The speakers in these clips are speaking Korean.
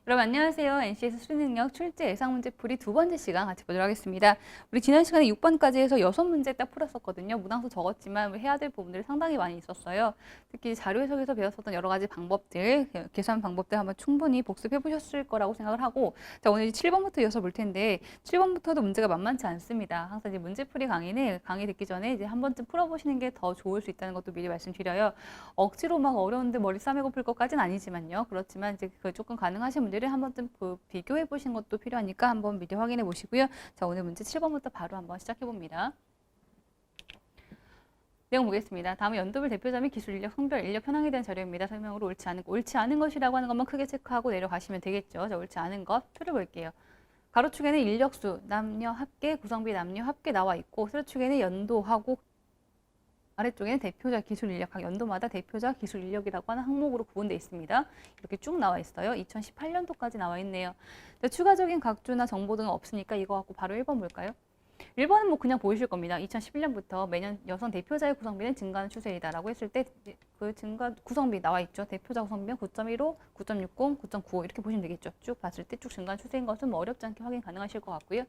여러분 안녕하세요. NC에서 수능력 출제 예상 문제 풀이 두 번째 시간 같이 보도록 하겠습니다. 우리 지난 시간에 6번까지 해서 6문제 딱 풀었었거든요. 문항수 적었지만 해야 될 부분들이 상당히 많이 있었어요. 특히 자료 해석에서 배웠었던 여러 가지 방법들, 계산 방법들 한번 충분히 복습해 보셨을 거라고 생각을 하고, 자, 오늘 이제 7번부터 이어서 볼 텐데 7번부터도 문제가 만만치 않습니다. 항상 이제 문제풀이 강의 듣기 전에 이제 한 번쯤 풀어보시는 게 더 좋을 수 있다는 것도 미리 말씀드려요. 억지로 막 어려운데 머리 싸매고 풀 것까지는 아니지만요. 그렇지만 이제 그 조금 가능하신 문제를 한 번쯤 비교해 보신 것도 필요하니까 한번 미리 확인해 보시고요. 자, 오늘 문제 7번부터 바로 한번 시작해 봅니다. 내용 보겠습니다. 다음은 연도별 대표자 및 기술 인력, 성별, 인력 현황에 대한 자료입니다. 설명으로 옳지 않은 것이라고 하는 것만 크게 체크하고 내려가시면 되겠죠. 자, 옳지 않은 것 표를 볼게요. 가로축에는 인력수, 남녀 합계, 구성비 남녀 합계 나와 있고, 세로축에는 연도하고 아래쪽에는 대표자 기술 인력, 각 연도마다 대표자 기술 인력이라고 하는 항목으로 구분되어 있습니다. 이렇게 쭉 나와 있어요. 2018년도까지 나와 있네요. 추가적인 각주나 정보 등은 없으니까 이거 갖고 바로 1번 볼까요? 1번은 뭐 그냥 보이실 겁니다. 2011년부터 매년 여성 대표자의 구성비는 증가하는 추세이다라고 했을 때 그 증가 구성비 나와 있죠. 대표자 구성비는 9.15, 9.60, 9.95 이렇게 보시면 되겠죠. 쭉 봤을 때 쭉 증가하는 추세인 것은 뭐 어렵지 않게 확인 가능하실 것 같고요.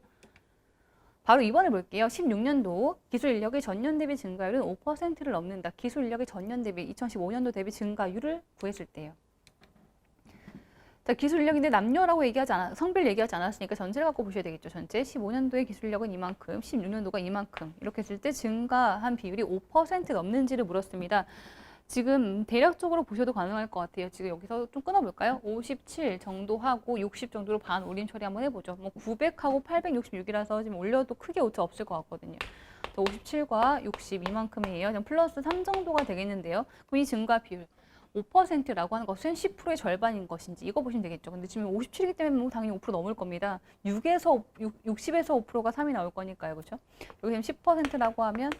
바로 2번을 볼게요. 16년도 기술 인력의 전년 대비 증가율은 5%를 넘는다. 기술 인력의 전년 대비 2015년도 대비 증가율을 구했을 때요. 자, 기술 인력인데 남녀라고 성별 얘기하지 않았으니까 전체를 갖고 보셔야 되겠죠. 전체 15년도의 기술 인력은 이만큼, 16년도가 이만큼 이렇게 했을 때 증가한 비율이 5% 넘는지를 물었습니다. 지금 대략적으로 보셔도 가능할 것 같아요. 지금 여기서 좀 끊어볼까요? 57 정도 하고 60 정도로 반 올림 처리 한번 해보죠. 뭐 900하고 866이라서 지금 올려도 크게 오차 없을 것 같거든요. 57과 60 이만큼이에요. 그냥 플러스 3 정도가 되겠는데요. 그럼 이 증가 비율 5%라고 하는 것은 10%의 절반인 것인지 이거 보시면 되겠죠. 근데 지금 57이기 때문에 뭐 당연히 5% 넘을 겁니다. 60에서 5%가 3이 나올 거니까요. 그렇죠? 여기 지금 10%라고 하면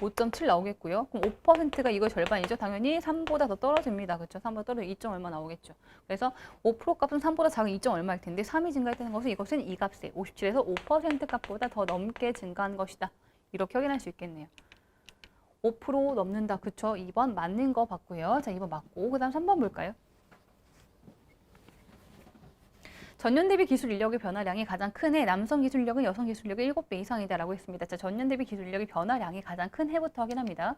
5.7 나오겠고요. 그럼 5%가 이거 절반이죠. 당연히 3보다 더 떨어집니다. 그렇죠? 3보다 떨어져 2점 얼마 나오겠죠. 그래서 5% 값은 3보다 작은 2점 얼마일 텐데 3이 증가했다는 것은 이것은 이 값에 57에서 5% 값보다 더 넘게 증가한 것이다. 이렇게 확인할 수 있겠네요. 5% 넘는다. 그쵸? 2번 맞는 거 봤고요. 자, 2번 맞고 그 다음 3번 볼까요? 전년 대비 기술 인력의 변화량이 가장 큰 해, 남성 기술 인력은 여성 기술 인력의 7배 이상이다라고 했습니다. 자, 전년 대비 기술 인력의 변화량이 가장 큰 해부터 확인합니다.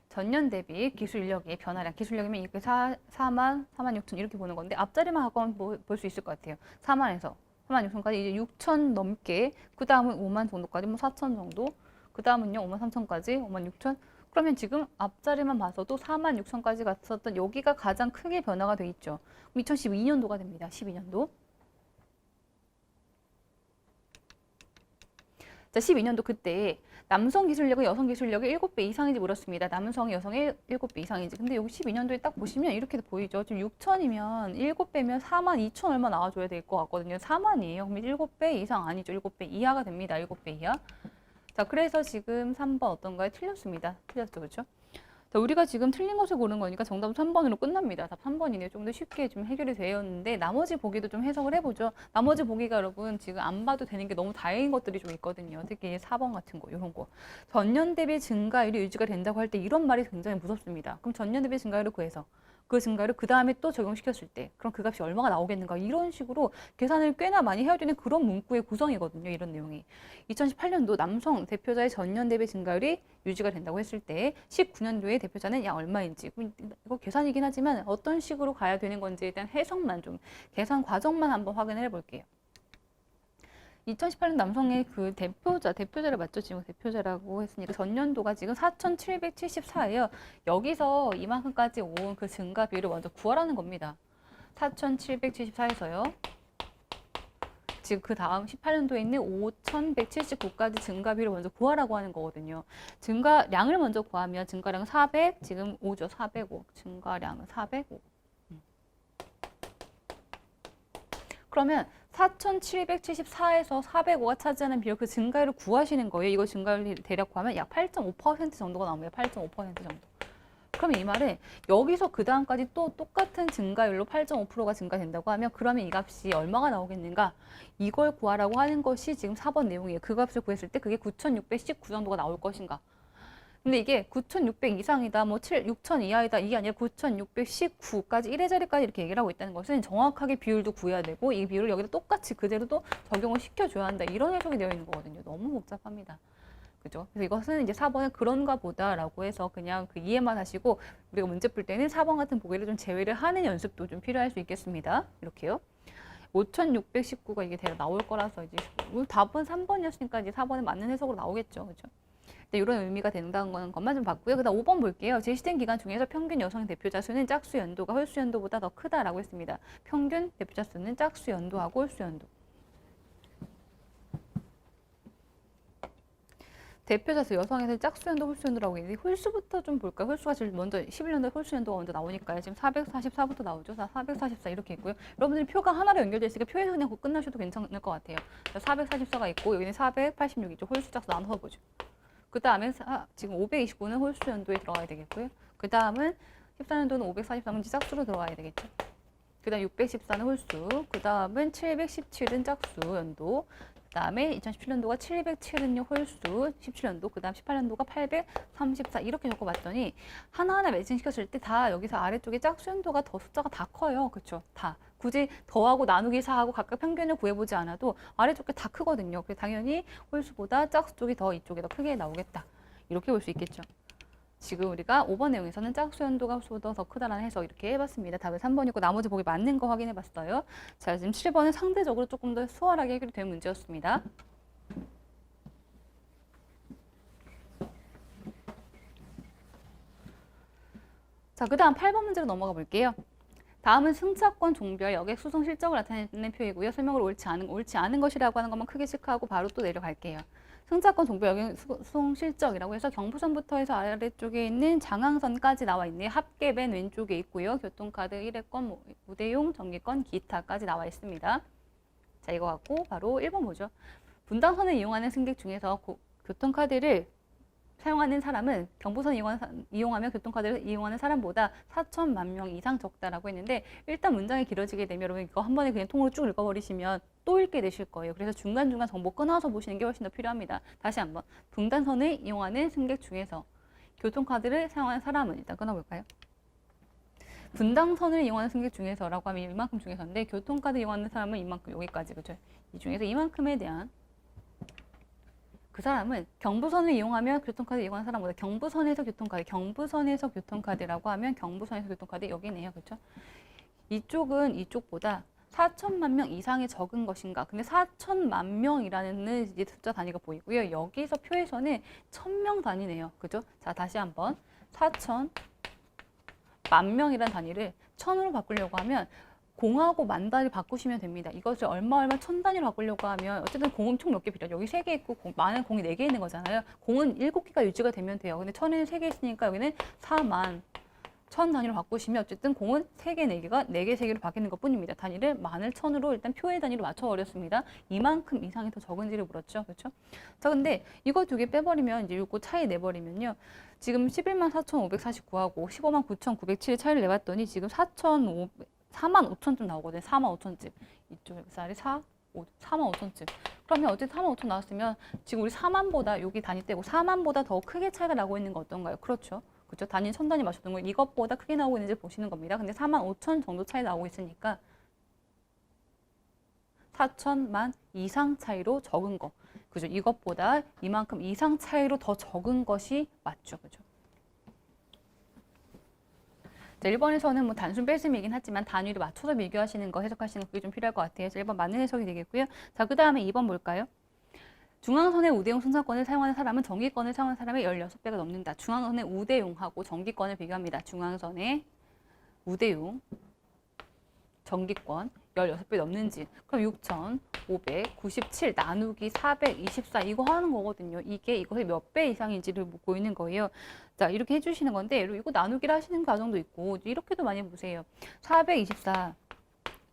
전년 대비 기술 인력의 변화량, 기술 인력이면 이렇게 4만 6천 이렇게 보는 건데 앞자리만 갖고 볼 수 있을 것 같아요. 4만에서 4만 6천까지 이제 6천 넘게, 그 다음은 5만 정도까지, 뭐 4천 정도, 그 다음은요 5만 3천까지, 5만 6천. 그러면 지금 앞자리만 봐서도 4만 6천까지 갔었던 여기가 가장 크게 변화가 돼 있죠. 그럼 2012년도가 됩니다. 12년도. 자, 12년도 그때 남성 기술력은 여성 기술력의 7배 이상인지 물었습니다. 남성이 여성의 7배 이상인지. 근데 여기 12년도에 딱 보시면 이렇게 보이죠. 지금 6천이면 7배면 4만 2천 얼마 나와줘야 될 것 같거든요. 4만이에요. 그럼 7배 이상 아니죠. 7배 이하가 됩니다. 7배 이하. 자, 그래서 지금 3번 어떤가요? 틀렸습니다. 틀렸죠. 그렇죠? 자, 우리가 지금 틀린 것을 고른 거니까 정답은 3번으로 끝납니다. 답 3번이네요. 좀 더 쉽게 좀 해결이 되었는데 나머지 보기도 좀 해석을 해보죠. 나머지 보기가 여러분 지금 안 봐도 되는 게 너무 다행인 것들이 좀 있거든요. 특히 4번 같은 거, 이런 거. 전년 대비 증가율이 유지가 된다고 할 때 이런 말이 굉장히 무섭습니다. 그럼 전년 대비 증가율을 구해서 그 증가율을 그 다음에 또 적용시켰을 때 그럼 그 값이 얼마가 나오겠는가 이런 식으로 계산을 꽤나 많이 해야 되는 그런 문구의 구성이거든요. 이런 내용이. 2018년도 남성 대표자의 전년 대비 증가율이 유지가 된다고 했을 때 19년도에 대표자는 약 얼마인지 이거 계산이긴 하지만 어떤 식으로 가야 되는 건지에 대한 해석만 좀 계산 과정만 한번 확인을 해볼게요. 2018년 남성의 그 대표자를 맞죠? 지금 대표자라고 했으니까 전년도가 지금 4,774예요. 여기서 이만큼까지 온 그 증가 비율을 먼저 구하라는 겁니다. 4,774에서요. 지금 그 다음 18년도에 있는 5,179까지 증가 비율을 먼저 구하라고 하는 거거든요. 증가량을 먼저 구하면 증가량은 400, 지금 5죠. 405. 증가량은 405. 그러면 4,774에서 405가 차지하는 비율 그 증가율을 구하시는 거예요. 이거 증가율 대략 구하면 약 8.5% 정도가 나옵니다. 8.5% 정도. 그러면 이 말은 여기서 그 다음까지 또 똑같은 증가율로 8.5%가 증가된다고 하면 그러면 이 값이 얼마가 나오겠는가? 이걸 구하라고 하는 것이 지금 4번 내용이에요. 그 값을 구했을 때 그게 9,619 정도가 나올 것인가? 근데 이게 9,600 이상이다, 뭐 6,000 이하이다, 이게 아니라 9,619까지 1의 자리까지 이렇게 얘기를 하고 있다는 것은 정확하게 비율도 구해야 되고 이 비율을 여기다 똑같이 그대로 또 적용을 시켜줘야 한다. 이런 해석이 되어 있는 거거든요. 너무 복잡합니다. 그죠? 그래서 이것은 이제 4번은 그런가 보다라고 해서 그냥 그 이해만 하시고 우리가 문제 풀 때는 4번 같은 보기를 좀 제외를 하는 연습도 좀 필요할 수 있겠습니다. 이렇게요. 5,619가 이게 대략 나올 거라서 이제 답은 3번이었으니까 이제 4번에 맞는 해석으로 나오겠죠. 그죠? 이런 의미가 된다는 것만 좀 봤고요. 그다음 5번 볼게요. 제시된 기간 중에서 평균 여성 대표자 수는 짝수 연도가 홀수 연도보다 더 크다라고 했습니다. 평균 대표자 수는 짝수 연도하고 홀수 연도. 대표자 수 여성에서 짝수 연도, 홀수 연도라고 있는데 홀수부터 좀 볼까요? 홀수가 제일 먼저 11년도 홀수 연도가 먼저 나오니까요. 지금 444부터 나오죠. 444 이렇게 있고요. 여러분들이 표가 하나로 연결되어 있으니까 표에서 그냥 끝나셔도 괜찮을 것 같아요. 444가 있고 여기는 486이죠. 홀수 짝수 나눠서 보죠. 그 다음에 지금 529는 홀수 연도에 들어가야 되겠고요. 그 다음은 14년도는 543은 짝수로 들어가야 되겠죠. 그 다음 614는 홀수, 그 다음은 717은 짝수 연도, 그 다음에 2017년도가 707은요 홀수, 17년도, 그 다음 18년도가 834 이렇게 적어봤더니 하나하나 매칭시켰을 때 다 여기서 아래쪽에 짝수 연도가 더 숫자가 다 커요. 그렇죠? 다. 굳이 더하고 나누기 4하고 각각 평균을 구해보지 않아도 아래쪽 게 다 크거든요. 그래서 당연히 홀수보다 짝수 쪽이 더 이쪽에 더 크게 나오겠다. 이렇게 볼 수 있겠죠. 지금 우리가 5번 내용에서는 짝수 연도가 홀수보다 더 크다라는 해석 이렇게 해봤습니다. 답은 3번이고 나머지 보기 맞는 거 확인해봤어요. 자, 지금 7번은 상대적으로 조금 더 수월하게 해결이 된 문제였습니다. 자, 그 다음 8번 문제로 넘어가 볼게요. 다음은 승차권 종별 여객 수송 실적을 나타내는 표이고요. 설명으로 옳지 않은 것이라고 하는 것만 크게 체크하고 바로 또 내려갈게요. 승차권 종별 여객 수송 실적이라고 해서 경부선부터 해서 아래쪽에 있는 장항선까지 나와 있네요. 합계 맨 왼쪽에 있고요. 교통카드 1회권, 우대용, 정기권, 기타까지 나와 있습니다. 자, 이거 갖고 바로 1번 보죠. 분당선을 이용하는 승객 중에서 교통카드를 사용하는 사람은 경부선 이용하며 교통카드를 이용하는 사람보다 4천만 명 이상 적다라고 했는데 일단 문장이 길어지게 되면 여러분 이거 한 번에 그냥 통으로 쭉 읽어버리시면 또 읽게 되실 거예요. 그래서 중간중간 정보 끊어서 보시는 게 훨씬 더 필요합니다. 다시 한번 분당선을 이용하는 승객 중에서 교통카드를 사용하는 사람은 일단 끊어볼까요? 분당선을 이용하는 승객 중에서라고 하면 이만큼 중에서인데 교통카드 이용하는 사람은 이만큼 여기까지 그죠? 이 중에서 이만큼에 대한 그 사람은 경부선을 이용하면 교통카드 이용하는 사람보다 경부선에서 교통카드라고 하면 경부선에서 교통카드 여기네요. 그렇죠? 이쪽은 이쪽보다 4천만 명 이상이 적은 것인가. 근데 4천만 명이라는 이제 숫자 단위가 보이고요. 여기서 표에서는 1000명 단위네요. 그죠? 자, 다시 한번 4천만 명이라는 단위를 1000으로 바꾸려고 하면 공하고 만 단위 바꾸시면 됩니다. 이것을 얼마 1000 단위로 바꾸려고 하면 어쨌든 공은 총 몇 개 필요해요. 여기 3개 있고 만은 공이 4개 있는 거잖아요. 공은 7개가 유지가 되면 돼요. 근데 1000에는 3개 있으니까 여기는 4만 1000 단위로 바꾸시면 어쨌든 공은 3개, 4개가 4개, 3개로 바뀌는 것 뿐입니다. 단위를 만을 1000으로 일단 표의 단위로 맞춰버렸습니다. 이만큼 이상이 더 적은지를 물었죠. 그렇죠? 자, 근데 이거 두 개 빼버리면 이제 요거 차이 내버리면요. 지금 11만 4,549하고 15만 9,907의 차이를 내봤더니 지금 4만 5천쯤 나오거든요. 4만 5천쯤. 이쪽 쌀이 4만 5천쯤. 그러면 어쨌든 4만 5천 나왔으면 지금 우리 4만보다 여기 단위 떼고 4만보다 더 크게 차이가 나고 있는 거 어떤가요? 그렇죠. 그렇죠. 단위 1000 단위 맞췄던 거 이것보다 크게 나오고 있는지 보시는 겁니다. 근데 4만 5천 정도 차이 나오고 있으니까 4천만 이상 차이로 적은 거. 그죠. 이것보다 이만큼 이상 차이로 더 적은 것이 맞죠. 그죠. 1번에서는 뭐 단순 뺄셈이긴 하지만 단위를 맞춰서 비교하시는 거, 해석하시는 그게 좀 필요할 것 같아요. 그래서 1번 맞는 해석이 되겠고요. 자, 그 다음에 2번 볼까요? 중앙선의 우대용 승차권을 사용하는 사람은 정기권을 사용하는 사람의 16배가 넘는다. 중앙선의 우대용하고 정기권을 비교합니다. 중앙선의 우대용, 정기권 16배 넘는지. 그럼 6,597 나누기 424 이거 하는 거거든요. 이게 이것의 몇 배 이상인지를 묻고 있는 거예요. 자, 이렇게 해주시는 건데 이거 나누기를 하시는 과정도 있고 이렇게도 많이 보세요. 424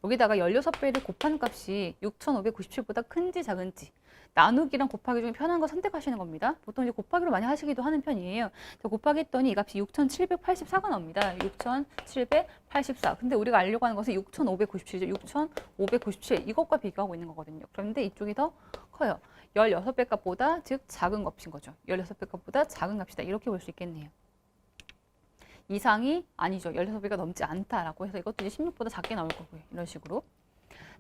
여기다가 16배를 곱하는 값이 6,597보다 큰지 작은지 나누기랑 곱하기 중에 편한 거 선택하시는 겁니다. 보통 이제 곱하기로 많이 하시기도 하는 편이에요. 곱하기 했더니 이 값이 6,784가 나옵니다. 6,784. 근데 우리가 알려고 하는 것은 6,597이죠. 6,597 이것과 비교하고 있는 거거든요. 그런데 이쪽이 더 커요. 16배 값보다 즉 작은 값인 거죠. 16배 값보다 작은 값이다. 이렇게 볼 수 있겠네요. 이상이 아니죠. 16배가 넘지 않다라고 해서 이것도 이제 16보다 작게 나올 거고요. 이런 식으로.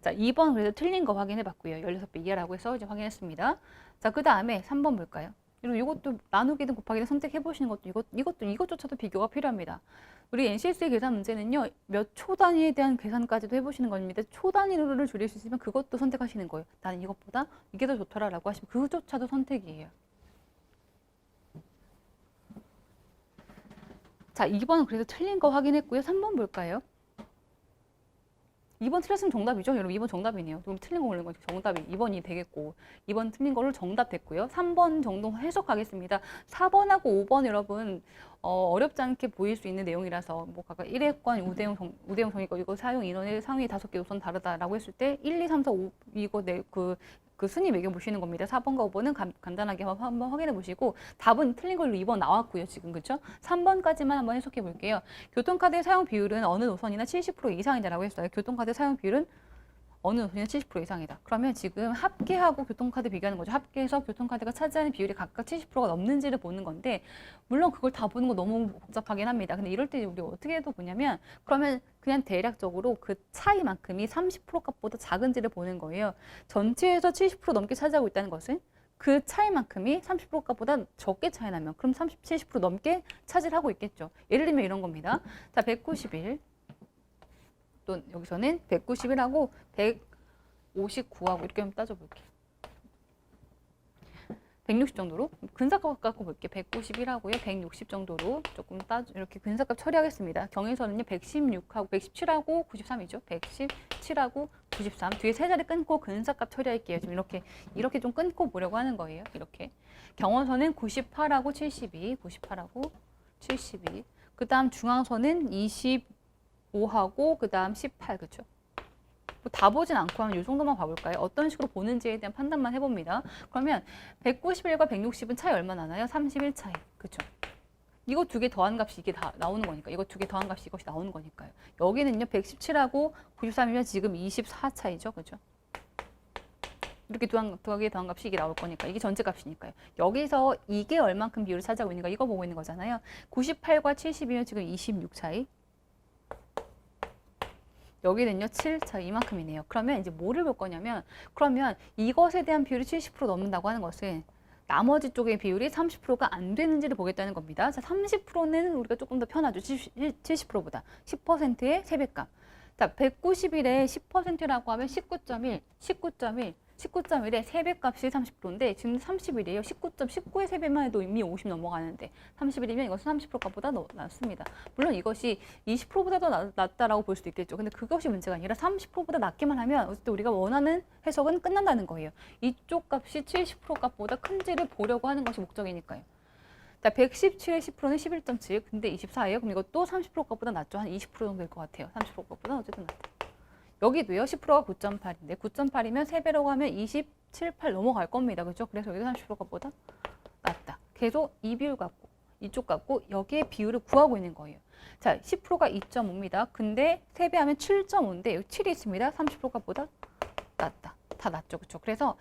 자, 2번 그래도 틀린 거 확인해 봤고요. 16배 이하라고 해서 이제 확인했습니다. 자, 그 다음에 3번 볼까요? 그리고 이것도 나누기든 곱하기든 선택해 보시는 것도 이것조차도 비교가 필요합니다. 우리 NCS의 계산 문제는요. 몇 초 단위에 대한 계산까지도 해보시는 겁니다. 초 단위를 줄일 수 있으면 그것도 선택하시는 거예요. 나는 이것보다 이게 더 좋더라라고 하시면 그조차도 선택이에요. 자, 2번은 그래서 틀린 거 확인했고요. 3번 볼까요? 2번 틀렸으면 정답이죠. 여러분 2번 정답이네요. 그럼 틀린 거 올린 거 정답이 2번이 되겠고 2번 틀린 거를 정답 됐고요. 3번 정도 해석하겠습니다. 4번하고 5번 여러분 어렵지 않게 보일 수 있는 내용이라서 뭐 각각 1회권 우대형 정의고 이거 사용 인원의 상위 5개 우선 다르다라고 했을 때 1, 2, 3, 4, 5 이거 그 순위 매겨보시는 겁니다. 4번과 5번은 간단하게 한번 확인해 보시고 답은 틀린 걸로 2번 나왔고요. 지금 그렇죠? 3번까지만 한번 해석해 볼게요. 교통카드 사용 비율은 어느 노선이나 70% 이상이다라고 했어요. 교통카드 사용 비율은 어느 노선이나 70% 이상이다. 그러면 지금 합계하고 교통카드 비교하는 거죠. 합계해서 교통카드가 차지하는 비율이 각각 70%가 넘는지를 보는 건데 물론 그걸 다 보는 거 너무 복잡하긴 합니다. 근데 이럴 때 우리 어떻게 해도 보냐면 그러면 그냥 대략적으로 그 차이만큼이 30% 값보다 작은지를 보는 거예요. 전체에서 70% 넘게 차지하고 있다는 것은 그 차이만큼이 30% 값보다 적게 차이 나면 그럼 70% 넘게 차지를 하고 있겠죠. 예를 들면 이런 겁니다. 자, 191 또 여기서는 191하고 159하고 이렇게 한번 따져볼게요. 160 정도로 근사값 갖고 볼게요. 191하고요. 160 정도로 조금 이렇게 근사값 처리하겠습니다. 경에서는요. 116하고 117하고 93이죠. 117하고 93 뒤에 세 자리 끊고 근사값 처리할게요. 지금 이렇게 좀 끊고 보려고 하는 거예요. 이렇게 경원선은 98하고 72, 98하고 72. 그 다음 중앙선은 25하고 그 다음 18 그렇죠? 다 보진 않고 한 이 정도만 봐볼까요? 어떤 식으로 보는지에 대한 판단만 해봅니다. 그러면 191과 160은 차이 얼마나 나요? 31 차이. 그렇죠? 이거 두 개 더한 값이 이게 다 나오는 거니까. 이거 두 개 더한 값이 이것이 나오는 거니까요. 여기는요. 117하고 93이면 지금 24 차이죠. 그렇죠? 이렇게 두 개 더한 값이 이게 나올 거니까. 이게 전체 값이니까요. 여기서 이게 얼만큼 비율을 차지하고 있는가 이거 보고 있는 거잖아요. 98과 70이면 지금 26 차이. 여기는요 7 차이 이만큼이네요. 그러면 이제 뭐를 볼 거냐면 그러면 이것에 대한 비율이 70% 넘는다고 하는 것은 나머지 쪽의 비율이 30%가 안 되는지를 보겠다는 겁니다. 자, 30%는 우리가 조금 더 편하죠. 70%보다. 10%의 3배값. 자, 191에 10%라고 하면 19.1, 19.1의 3배값이 30%인데 지금 30이래요. 19.19의 3배만 해도 이미 50 넘어가는데 30이면 이것은 30% 값보다 낮습니다. 물론 이것이 20%보다 더 낮다라고 볼 수도 있겠죠. 근데 그것이 문제가 아니라 30%보다 낮기만 하면 어쨌든 우리가 원하는 해석은 끝난다는 거예요. 이쪽 값이 70% 값보다 큰지를 보려고 하는 것이 목적이니까요. 자, 117의 10%는 11.7, 근데 24예요. 그럼 이것도 30% 값보다 낮죠. 한 20% 정도 될 것 같아요. 30% 값보다 어쨌든 낮다. 여기도요. 10%가 9.8인데 9.8이면 3배라고 하면 27, 8 넘어갈 겁니다. 그렇죠? 그래서 여기 30% 값보다 낮다. 계속 이 비율 갖고 이쪽 갖고 여기에 비율을 구하고 있는 거예요. 자, 10%가 2.5입니다. 근데 3배 하면 7.5인데 여기 7이 있습니다. 30% 값보다 낮다. 다 낮죠. 그렇죠? 그래서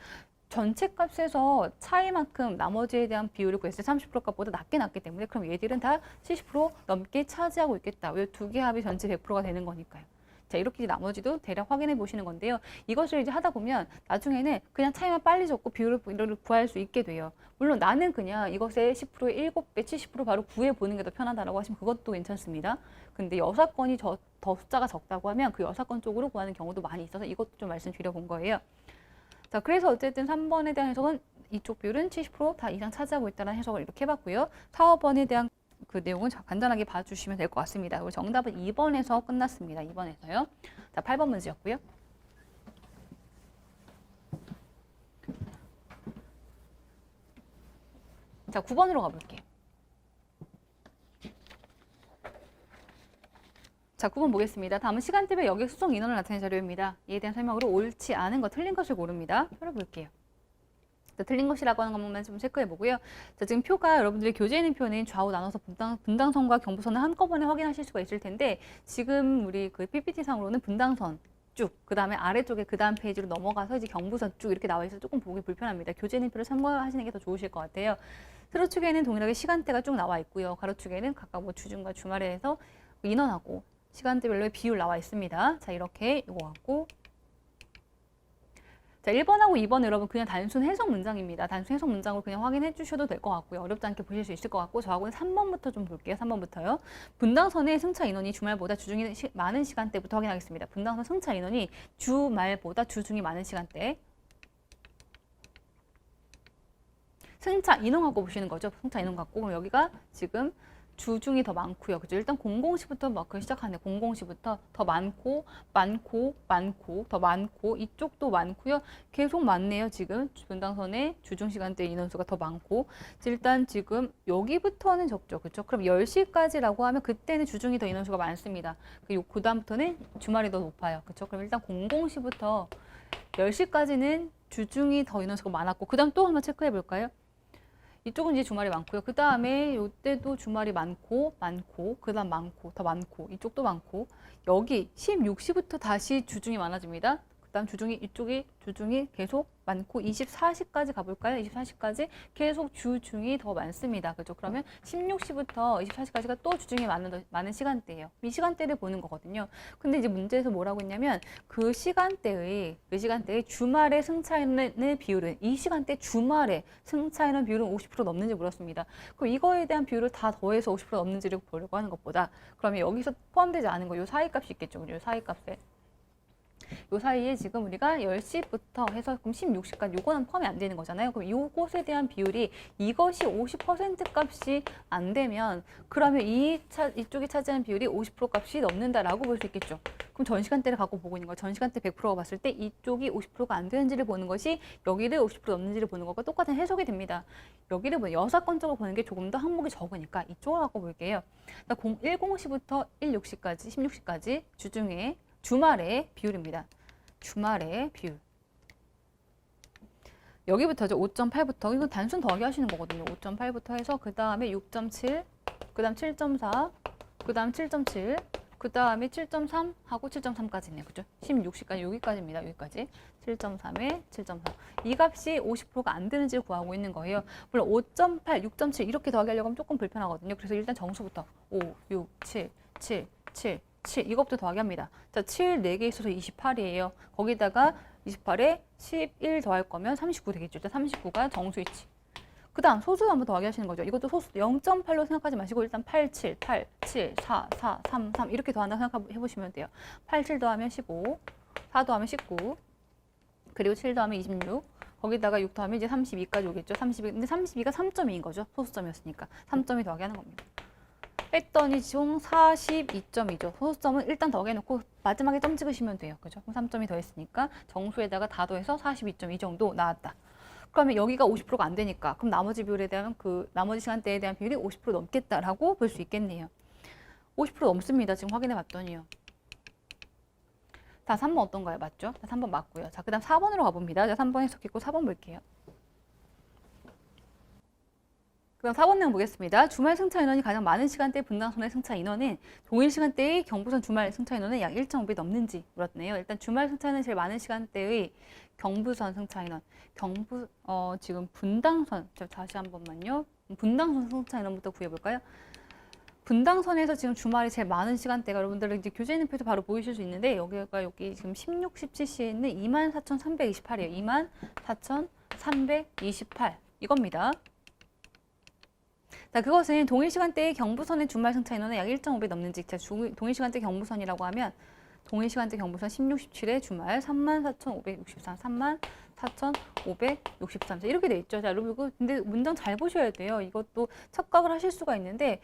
전체 값에서 차이만큼 나머지에 대한 비율을 구했을 때 30% 값보다 낮게 났기 때문에 그럼 얘들은 다 70% 넘게 차지하고 있겠다. 이 두 개 합이 전체 100%가 되는 거니까요. 자, 이렇게 나머지도 대략 확인해 보시는 건데요. 이것을 이제 하다 보면 나중에는 그냥 차이만 빨리 적고 비율을 구할 수 있게 돼요. 물론 나는 그냥 이것의 10%의 7배, 70% 바로 구해 보는 게 더 편하다라고 하시면 그것도 괜찮습니다. 근데 여사건이 더 숫자가 적다고 하면 그 여사건 쪽으로 구하는 경우도 많이 있어서 이것도 좀 말씀드려본 거예요. 자, 그래서 어쨌든 3번에 대한 해석은 이쪽 비율은 70%다 이상 차지하고 있다는 해석을 이렇게 해봤고요. 4, 5번에 대한 그 내용은 간단하게 봐주시면 될 것 같습니다. 그리고 정답은 2번에서 끝났습니다. 2번에서요. 자, 8번 문제였고요. 자, 9번으로 가볼게요. 자, 9번 보겠습니다. 다음은 시간대별 여객 수송 인원을 나타낸 자료입니다. 이에 대한 설명으로 옳지 않은 것, 틀린 것을 고릅니다. 표를 볼게요. 자, 틀린 것이라고 하는 것만 좀 체크해 보고요. 자, 지금 표가 여러분들이 교재에 있는 표는 좌우 나눠서 분당선과 경부선을 한꺼번에 확인하실 수가 있을 텐데 지금 우리 그 PPT 상으로는 분당선 쭉, 그 다음에 아래쪽에 그 다음 페이지로 넘어가서 이제 경부선 쭉 이렇게 나와 있어서 조금 보기 불편합니다. 교재는표를 참고하시는 게 더 좋으실 것 같아요. 세로축에는 동일하게 시간대가 쭉 나와 있고요. 가로축에는 각각 뭐 주중과 주말에 해서 인원하고 시간대별로의 비율 나와 있습니다. 자, 이렇게 이거 같고. 자, 1번하고 2번 여러분 그냥 단순 해석 문장입니다. 단순 해석 문장으로 그냥 확인해 주셔도 될 것 같고요. 어렵지 않게 보실 수 있을 것 같고 저하고는 3번부터 좀 볼게요. 3번부터요. 분당선의 승차 인원이 주말보다 주중이 많은 시간대부터 확인하겠습니다. 분당선 승차 인원이 주말보다 주중이 많은 시간대. 승차 인원 갖고 보시는 거죠. 승차 인원 갖고. 그럼 여기가 지금 주중이 더 많고요. 그죠? 일단 00시부터 마크 시작하네. 00시부터 더 많고, 더 많고, 이쪽도 많고요. 계속 많네요. 지금 분당선의 주중 시간대 인원수가 더 많고. 일단 지금 여기부터는 적죠. 그렇죠? 그럼 10시까지라고 하면 그때는 주중이 더 인원수가 많습니다. 그 다음부터는 주말이 더 높아요. 그렇죠? 그럼 일단 00시부터 10시까지는 주중이 더 인원수가 많았고, 그 다음 또 한번 체크해 볼까요? 이쪽은 이제 주말이 많고요. 그 다음에 이때도 주말이 많고, 그 다음 많고, 더 많고, 이쪽도 많고, 여기 16시부터 다시 주중이 많아집니다. 그 다음 이쪽이 주중이 계속 많고, 24시까지 가볼까요? 24시까지 계속 주중이 더 많습니다. 그죠? 그러면 16시부터 24시까지가 또 주중이 많은 시간대예요. 이 시간대를 보는 거거든요. 근데 이제 문제에서 뭐라고 했냐면 그 시간대의 주말에 승차인의 비율은 이 시간대 주말에 승차인의 비율은 50% 넘는지 물었습니다. 그럼 이거에 대한 비율을 다 더해서 50% 넘는지를 보려고 하는 것보다 그러면 여기서 포함되지 않은 거 요 사이 값이 있겠죠. 요 사이 값에. 요 사이에 지금 우리가 10시부터 해서 그럼 16시까지 요거는 포함이 안 되는 거잖아요. 그럼 요것에 대한 비율이 이것이 50% 값이 안 되면 그러면 이쪽이 차지하는 비율이 50% 값이 넘는다라고 볼 수 있겠죠. 그럼 전 시간대를 갖고 보고 있는 거예요. 전 시간대 100%가 봤을 때 이쪽이 50%가 안 되는지를 보는 것이 여기를 50% 넘는지를 보는 것과 똑같은 해석이 됩니다. 여기를 여사건적으로 보는 게 조금 더 항목이 적으니까 이쪽을 갖고 볼게요. 10시부터 16시까지 주중에 주말의 비율입니다. 주말의 비율. 여기부터죠. 5.8부터. 이건 단순 더하기 하시는 거거든요. 5.8부터 해서 그 다음에 6.7, 그 다음 7.4, 그 다음 7.7, 그 다음에 7.3 하고 7.3까지네요. 그죠? 16시까지 여기까지입니다. 여기까지. 7.3에 7.4. 이 값이 50%가 안 되는지를 구하고 있는 거예요. 물론 5.8, 6.7 이렇게 더하기 하려고 하면 조금 불편하거든요. 그래서 일단 정수부터 5, 6, 7, 7, 7, 7 이것부터 더하기 합니다. 자, 7 4개 있어서 28이에요. 거기다가 28에 11 더할 거면 39 되겠죠. 일단 39가 정수 위치. 그 다음 소수 한번 더하기 하시는 거죠. 이것도 소수 0.8로 생각하지 마시고 일단 8, 7, 8, 7, 4, 4, 3, 3 이렇게 더한다 생각해 보시면 돼요. 8, 7 더하면 15, 4 더하면 19, 그리고 7 더하면 26, 거기다가 6 더하면 이제 32까지 오겠죠. 32, 근데 32가 3.2인 거죠. 소수점이었으니까. 3.2 더하기 하는 겁니다. 했더니 총 42점이죠. 소수점은 일단 더해놓고 마지막에 점 찍으시면 돼요. 그죠? 그럼 3점이 더했으니까 정수에다가 다 더해서 42점 이 정도 나왔다. 그러면 여기가 50%가 안 되니까 그럼 나머지 비율에 대한 나머지 시간대에 대한 비율이 50% 넘겠다라고 볼 수 있겠네요. 50% 넘습니다. 지금 확인해 봤더니요. 자, 3번 어떤가요? 맞죠? 자, 3번 맞고요. 자, 그 다음 4번으로 가봅니다. 자, 3번 해석했고 4번 볼게요. 그럼 4번 내용 보겠습니다. 주말 승차 인원이 가장 많은 시간대 분당선의 승차 인원은 동일 시간대의 경부선 주말 승차 인원은 약 1.5배 넘는지 물었네요. 일단 주말 승차는 제일 많은 시간대의 경부선 승차 인원. 지금 분당선, 다시 한 번만요. 분당선 승차 인원부터 구해볼까요? 분당선에서 지금 주말이 제일 많은 시간대가 여러분들 이제 교재 있는 표도 바로 보이실 수 있는데 여기 지금 16, 17시에는 24,328이에요. 24,328 이겁니다. 자, 그것은 동일 시간대의 경부선의 주말 승차 인원은 약 1.5배 넘는지. 자, 동일 시간대 경부선이라고 하면 동일 시간대 경부선 16, 17의 주말 34,563, 34,563. 자, 이렇게 돼 있죠. 자, 여러분 이거 근데 문장 잘 보셔야 돼요. 이것도 착각을 하실 수가 있는데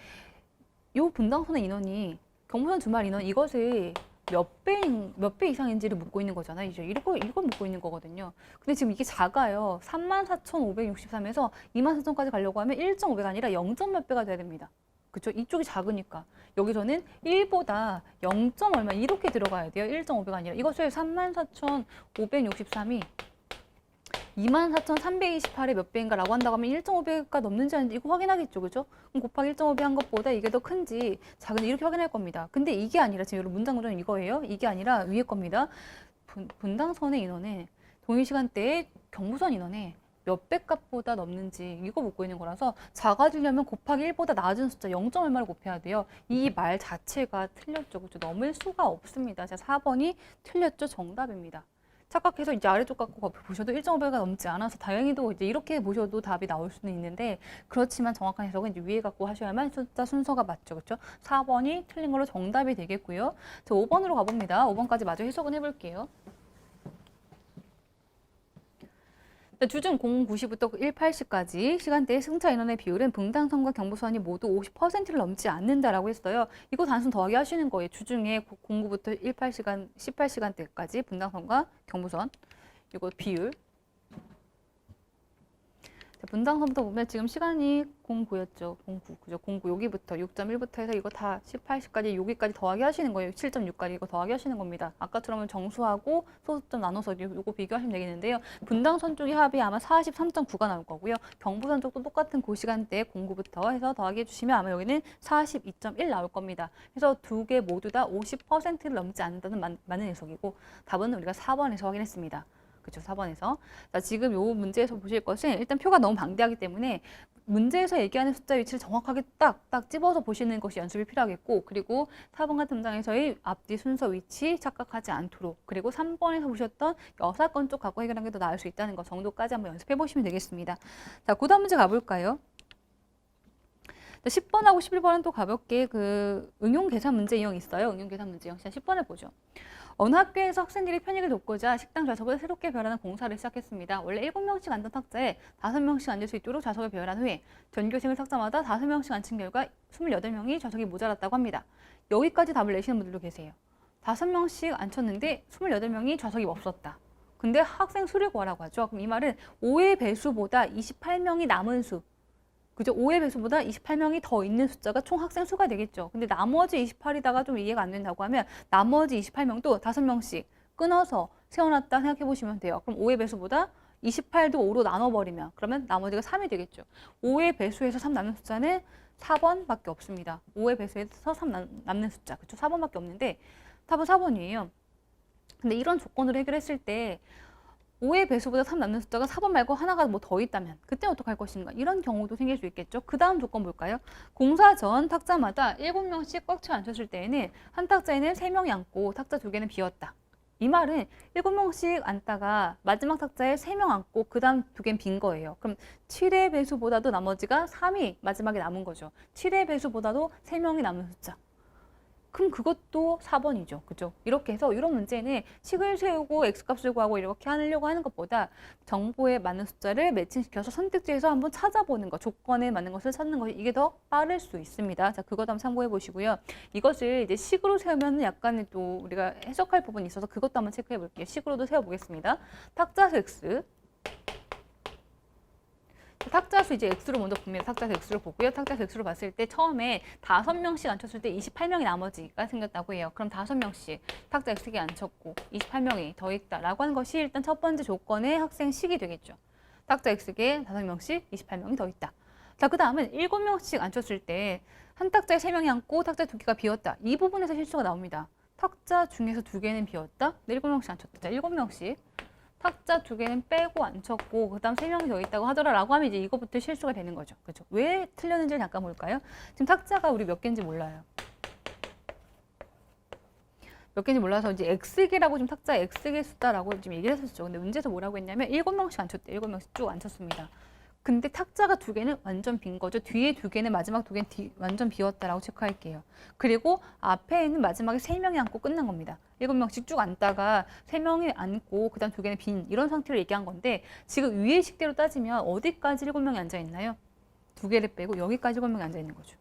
요 분당선의 인원이 경부선 주말 인원 이것을 몇 배 이상인지를 묻고 있는 거잖아요. 이제 이걸 묻고 있는 거거든요. 근데 지금 이게 작아요. 34,563에서 24,000까지 가려고 하면 1.5배가 아니라 0. 몇 배가 돼야 됩니다. 그렇죠? 이쪽이 작으니까. 여기서는 1보다 0. 얼마 이렇게 들어가야 돼요. 1.5배가 아니라. 이것을 34,563이 24,328의 몇 배인가 라고 한다고 하면 1.5배가 넘는지 아닌지 이거 확인하겠죠. 그죠? 그럼 곱하기 1.5배 한 것보다 이게 더 큰지 작은지 이렇게 확인할 겁니다. 근데 이게 아니라 지금 여러분 문장 구조는 이거예요. 이게 아니라 위에 겁니다. 분당선의 인원은 동일 시간대에 경부선 인원의 몇 배 값보다 넘는지 이거 묻고 있는 거라서 작아지려면 곱하기 1보다 낮은 숫자 0. 얼마를 곱해야 돼요. 이 말 자체가 틀렸죠. 그렇죠? 넘을 수가 없습니다. 자, 4번이 틀렸죠. 정답입니다. 착각해서 이제 아래쪽 갖고 보셔도 1.5배가 넘지 않아서 다행히도 이제 이렇게 보셔도 답이 나올 수는 있는데 그렇지만 정확한 해석은 이제 위에 갖고 하셔야만 숫자 순서가 맞죠. 그렇죠? 4번이 틀린 걸로 정답이 되겠고요. 자, 5번으로 가봅니다. 5번까지 마저 해석은 해볼게요. 주중 09시부터 18시까지 시간대의 승차 인원의 비율은 분당선과 경부선이 모두 50%를 넘지 않는다라고 했어요. 이거 단순 더하기 하시는 거예요. 주중에 09부터 18시간대까지 분당선과 경부선 이거 비율. 분당선부터 보면 지금 시간이 09였죠. 09. 그죠? 09 여기부터 6.1부터 해서 이거 다 18시까지 여기까지 더하기 하시는 거예요. 7.6까지 이거 더하기 하시는 겁니다. 아까처럼 정수하고 소수점 나눠서 이거 비교하시면 되겠는데요. 분당선 쪽의 합이 아마 43.9가 나올 거고요. 경부선 쪽도 똑같은 그 시간대에 09부터 해서 더하기 해주시면 아마 여기는 42.1 나올 겁니다. 그래서 두 개 모두 다 50%를 넘지 않는다는 맞는 해석이고 답은 우리가 4번에서 확인했습니다. 그렇죠. 4번에서. 자, 지금 요 문제에서 보실 것은 일단 표가 너무 방대하기 때문에 문제에서 얘기하는 숫자 위치를 정확하게 딱딱 집어서 보시는 것이 연습이 필요하겠고 그리고 4번 같은 문장에서의 앞뒤 순서 위치 착각하지 않도록 그리고 3번에서 보셨던 여사건 쪽 갖고 해결하는 게 더 나을 수 있다는 것 정도까지 한번 연습해 보시면 되겠습니다. 자, 그 다음 문제 가볼까요? 10번하고 11번은 또 가볍게 그 응용 계산 문제 이용 있어요. 응용 계산 문제 이용. 자, 10번을 보죠. 어느 학교에서 학생들이 편익을 돕고자 식당 좌석을 새롭게 배열하는 공사를 시작했습니다. 원래 7명씩 앉은 탁자에 5명씩 앉을 수 있도록 좌석을 배열한 후에 전교생을 탁자마다 5명씩 앉힌 결과 28명이 좌석이 모자랐다고 합니다. 여기까지 답을 내시는 분들도 계세요. 5명씩 앉혔는데 28명이 좌석이 없었다. 근데 학생 수를 구하라고 하죠. 그럼 이 말은 5의 배수보다 28명이 남은 수. 그죠? 5의 배수보다 28명이 더 있는 숫자가 총 학생 수가 되겠죠. 근데 나머지 28이다가 좀 이해가 안 된다고 하면 나머지 28명도 5명씩 끊어서 세워놨다 생각해 보시면 돼요. 그럼 5의 배수보다 28도 5로 나눠버리면 그러면 나머지가 3이 되겠죠. 5의 배수에서 3 남는 숫자는 4번밖에 없습니다. 5의 배수에서 3 남는 숫자. 그렇죠? 4번밖에 없는데 답은 4번이에요. 근데 이런 조건으로 해결했을 때 5의 배수보다 3 남는 숫자가 4번 말고 하나가 뭐 더 있다면 그때 어떻게 할 것인가 이런 경우도 생길 수 있겠죠. 그 다음 조건 볼까요? 공사 전 탁자마다 7명씩 꽉 채워 앉혔을 때에는 한 탁자에는 3명이 앉고 탁자 2개는 비었다. 이 말은 7명씩 앉다가 마지막 탁자에 3명 앉고 그 다음 2개는 빈 거예요. 그럼 7의 배수보다도 나머지가 3이 마지막에 남은 거죠. 7의 배수보다도 3명이 남은 숫자. 그럼 그것도 4번이죠. 그죠? 이렇게 해서 이런 문제는 식을 세우고 x값을 구하고 이렇게 하려고 하는 것보다 정보에 맞는 숫자를 매칭시켜서 선택지에서 한번 찾아보는 것, 조건에 맞는 것을 찾는 것이 이게 더 빠를 수 있습니다. 자, 그것도 한번 참고해 보시고요. 이것을 이제 식으로 세우면 약간 또 우리가 해석할 부분이 있어서 그것도 한번 체크해 볼게요. 식으로도 세워보겠습니다. 탁자수 x. 탁자수 이제 x로 먼저 봅니다. 탁자수 x로 보고요. 탁자수 x로 봤을 때 처음에 5명씩 앉혔을 때 28명이 나머지가 생겼다고 해요. 그럼 5명씩 탁자 x에 앉혔고 28명이 더 있다라고 하는 것이 일단 첫 번째 조건의 학생 식이 되겠죠. 탁자 x에 5명씩 28명이 더 있다. 자, 그 다음은 7명씩 앉혔을 때 한 탁자에 3명이 앉고 탁자 2개가 비었다. 이 부분에서 실수가 나옵니다. 탁자 중에서 2개는 비었다. 7명씩 앉혔다. 자, 7명씩. 탁자 2개는 빼고 앉혔고 그 다음 3명이 더 있다고 하더라라고 하면 이제 이거부터 실수가 되는 거죠. 그렇죠? 왜 틀렸는지를 잠깐 볼까요? 지금 탁자가 우리 몇 개인지 몰라요. 몇 개인지 몰라서 이제 X개라고 지금 탁자 X개 숫자라고 지금 얘기를 했었죠. 근데 문제에서 뭐라고 했냐면 7명씩 앉혔대. 7명씩 쭉 앉혔습니다. 근데 탁자가 2개는 완전 빈 거죠. 뒤에 2개는 마지막 2개는 완전 비었다라고 체크할게요. 그리고 앞에 있는 마지막에 3명이 앉고 끝난 겁니다. 7명씩 쭉 앉다가 3명이 앉고 그다음 2개는 빈 이런 상태로 얘기한 건데 지금 위의 식대로 따지면 어디까지 7명이 앉아 있나요? 2개를 빼고 여기까지 7명이 앉아 있는 거죠.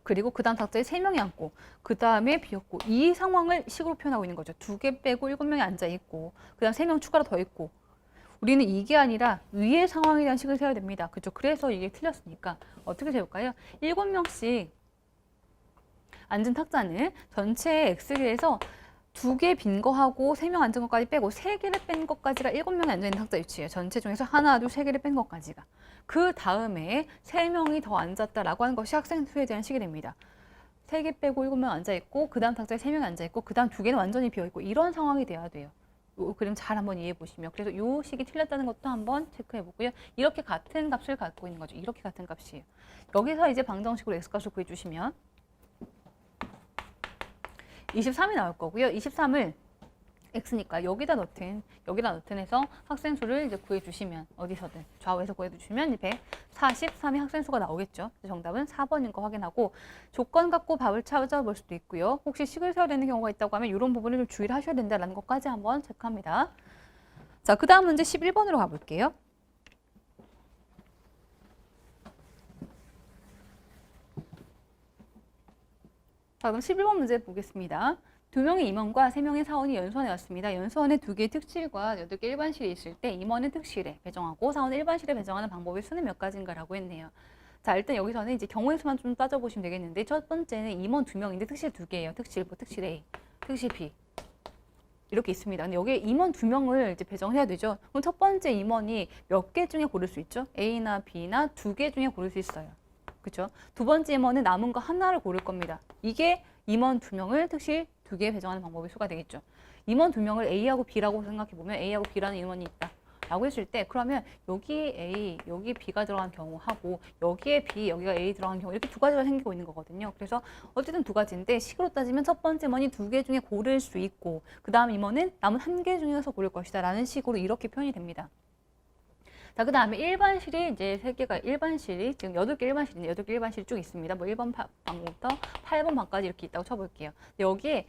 그리고 그 다음 탁자에 3명이 앉고 그 다음에 비었고 이 상황을 식으로 표현하고 있는 거죠. 2개 빼고 7명이 앉아 있고 그 다음 3명 추가로 더 있고 우리는 이게 아니라 위의 상황에 대한 식을 세워야 됩니다. 그렇죠? 그래서 이게 틀렸으니까 어떻게 세울까요? 7명씩 앉은 탁자는 전체 X개에서 2개 빈 거하고 3명 앉은 것까지 빼고 3개를 뺀 것까지가 7명이 앉아있는 탁자 위치예요. 전체 중에서 하나, 둘, 3개를 뺀 것까지가. 그 다음에 3명이 더 앉았다라고 하는 것이 학생 수에 대한 식이 됩니다. 3개 빼고 7명 앉아있고 그 다음 탁자에 3명이 앉아있고 그 다음 2개는 완전히 비어있고 이런 상황이 돼야 돼요. 요 그림 잘 한번 이해해 보시면 그래서 요 식이 틀렸다는 것도 한번 체크해 보고요. 이렇게 같은 값을 갖고 있는 거죠. 이렇게 같은 값이에요. 여기서 이제 방정식으로 x값을 구해주시면 23이 나올 거고요. 23을 x니까 여기다 넣든 해서 학생 수를 이제 구해주시면 어디서든 좌우에서 구해주시면 143이 학생 수가 나오겠죠. 정답은 4번인 거 확인하고 조건 갖고 답을 찾아볼 수도 있고요. 혹시 식을 세워야 되는 경우가 있다고 하면 이런 부분을 좀 주의를 하셔야 된다는 것까지 한번 체크합니다. 자, 그 다음 문제 11번으로 가볼게요. 자, 그럼 11번 문제 보겠습니다. 2명의 임원과 3명의 사원이 연수원에 왔습니다. 연수원에 2개의 특실과 8개 일반실이 있을 때 임원은 특실에 배정하고 사원은 일반실에 배정하는 방법의 수는 몇 가지인가라고 했네요. 자, 일단 여기서는 이제 경우의 수만 좀 따져보시면 되겠는데 첫 번째는 임원 2명인데 특실 2개예요. 특실 뭐 특실 A, 특실 B 이렇게 있습니다. 근데 여기에 임원 2명을 이제 배정해야 되죠. 그럼 첫 번째 임원이 몇 개 중에 고를 수 있죠? A나 B나 2개 중에 고를 수 있어요. 그렇죠? 두 번째 임원은 남은 거 하나를 고를 겁니다. 이게 임원 2명을 특실 2개에 배정하는 방법의 수가 되겠죠. 임원 2명을 A하고 B라고 생각해보면 A하고 B라는 임원이 있다 라고 했을 때 그러면 여기 A, 여기 B가 들어간 경우하고 여기에 B, 여기가 A 들어간 경우 이렇게 두 가지가 생기고 있는 거거든요. 그래서 어쨌든 두 가지인데 식으로 따지면 첫 번째 임원이 2개 중에 고를 수 있고 그 다음 임원은 남은 1개 중에서 고를 것이다 라는 식으로 이렇게 표현이 됩니다. 자, 그 다음에 일반실이 이제 3개가 일반실이 지금 8개 일반실인데 8개 일반실이 쭉 있습니다. 뭐 1번 방부터 8번 방까지 이렇게 있다고 쳐볼게요. 여기에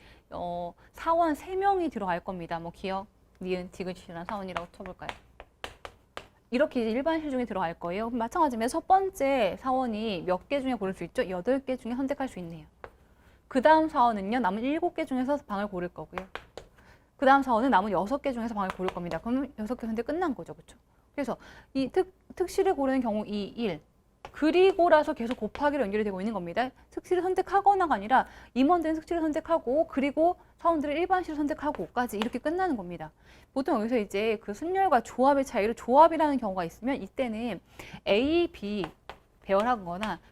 사원 3명이 들어갈 겁니다. 뭐 기억, 니은, 디귿이라는 사원이라고 쳐볼까요? 이렇게 일반실 중에 들어갈 거예요. 그럼 마찬가지면 첫 번째 사원이 몇 개 중에 고를 수 있죠? 8개 중에 선택할 수 있네요. 그 다음 사원은요, 남은 7개 중에서 방을 고를 거고요. 그 다음 사원은 남은 6개 중에서 방을 고를 겁니다. 그러면 6개 선택 끝난 거죠. 그렇죠? 그래서 이 특실을 고르는 경우 2, 1 그리고라서 계속 곱하기로 연결이 되고 있는 겁니다. 특실을 선택하거나가 아니라 임원들은 특실을 선택하고 그리고 사원들은 일반실을 선택하고까지 이렇게 끝나는 겁니다. 보통 여기서 이제 그 순열과 조합의 차이를 조합이라는 경우가 있으면 이때는 A, B 배열한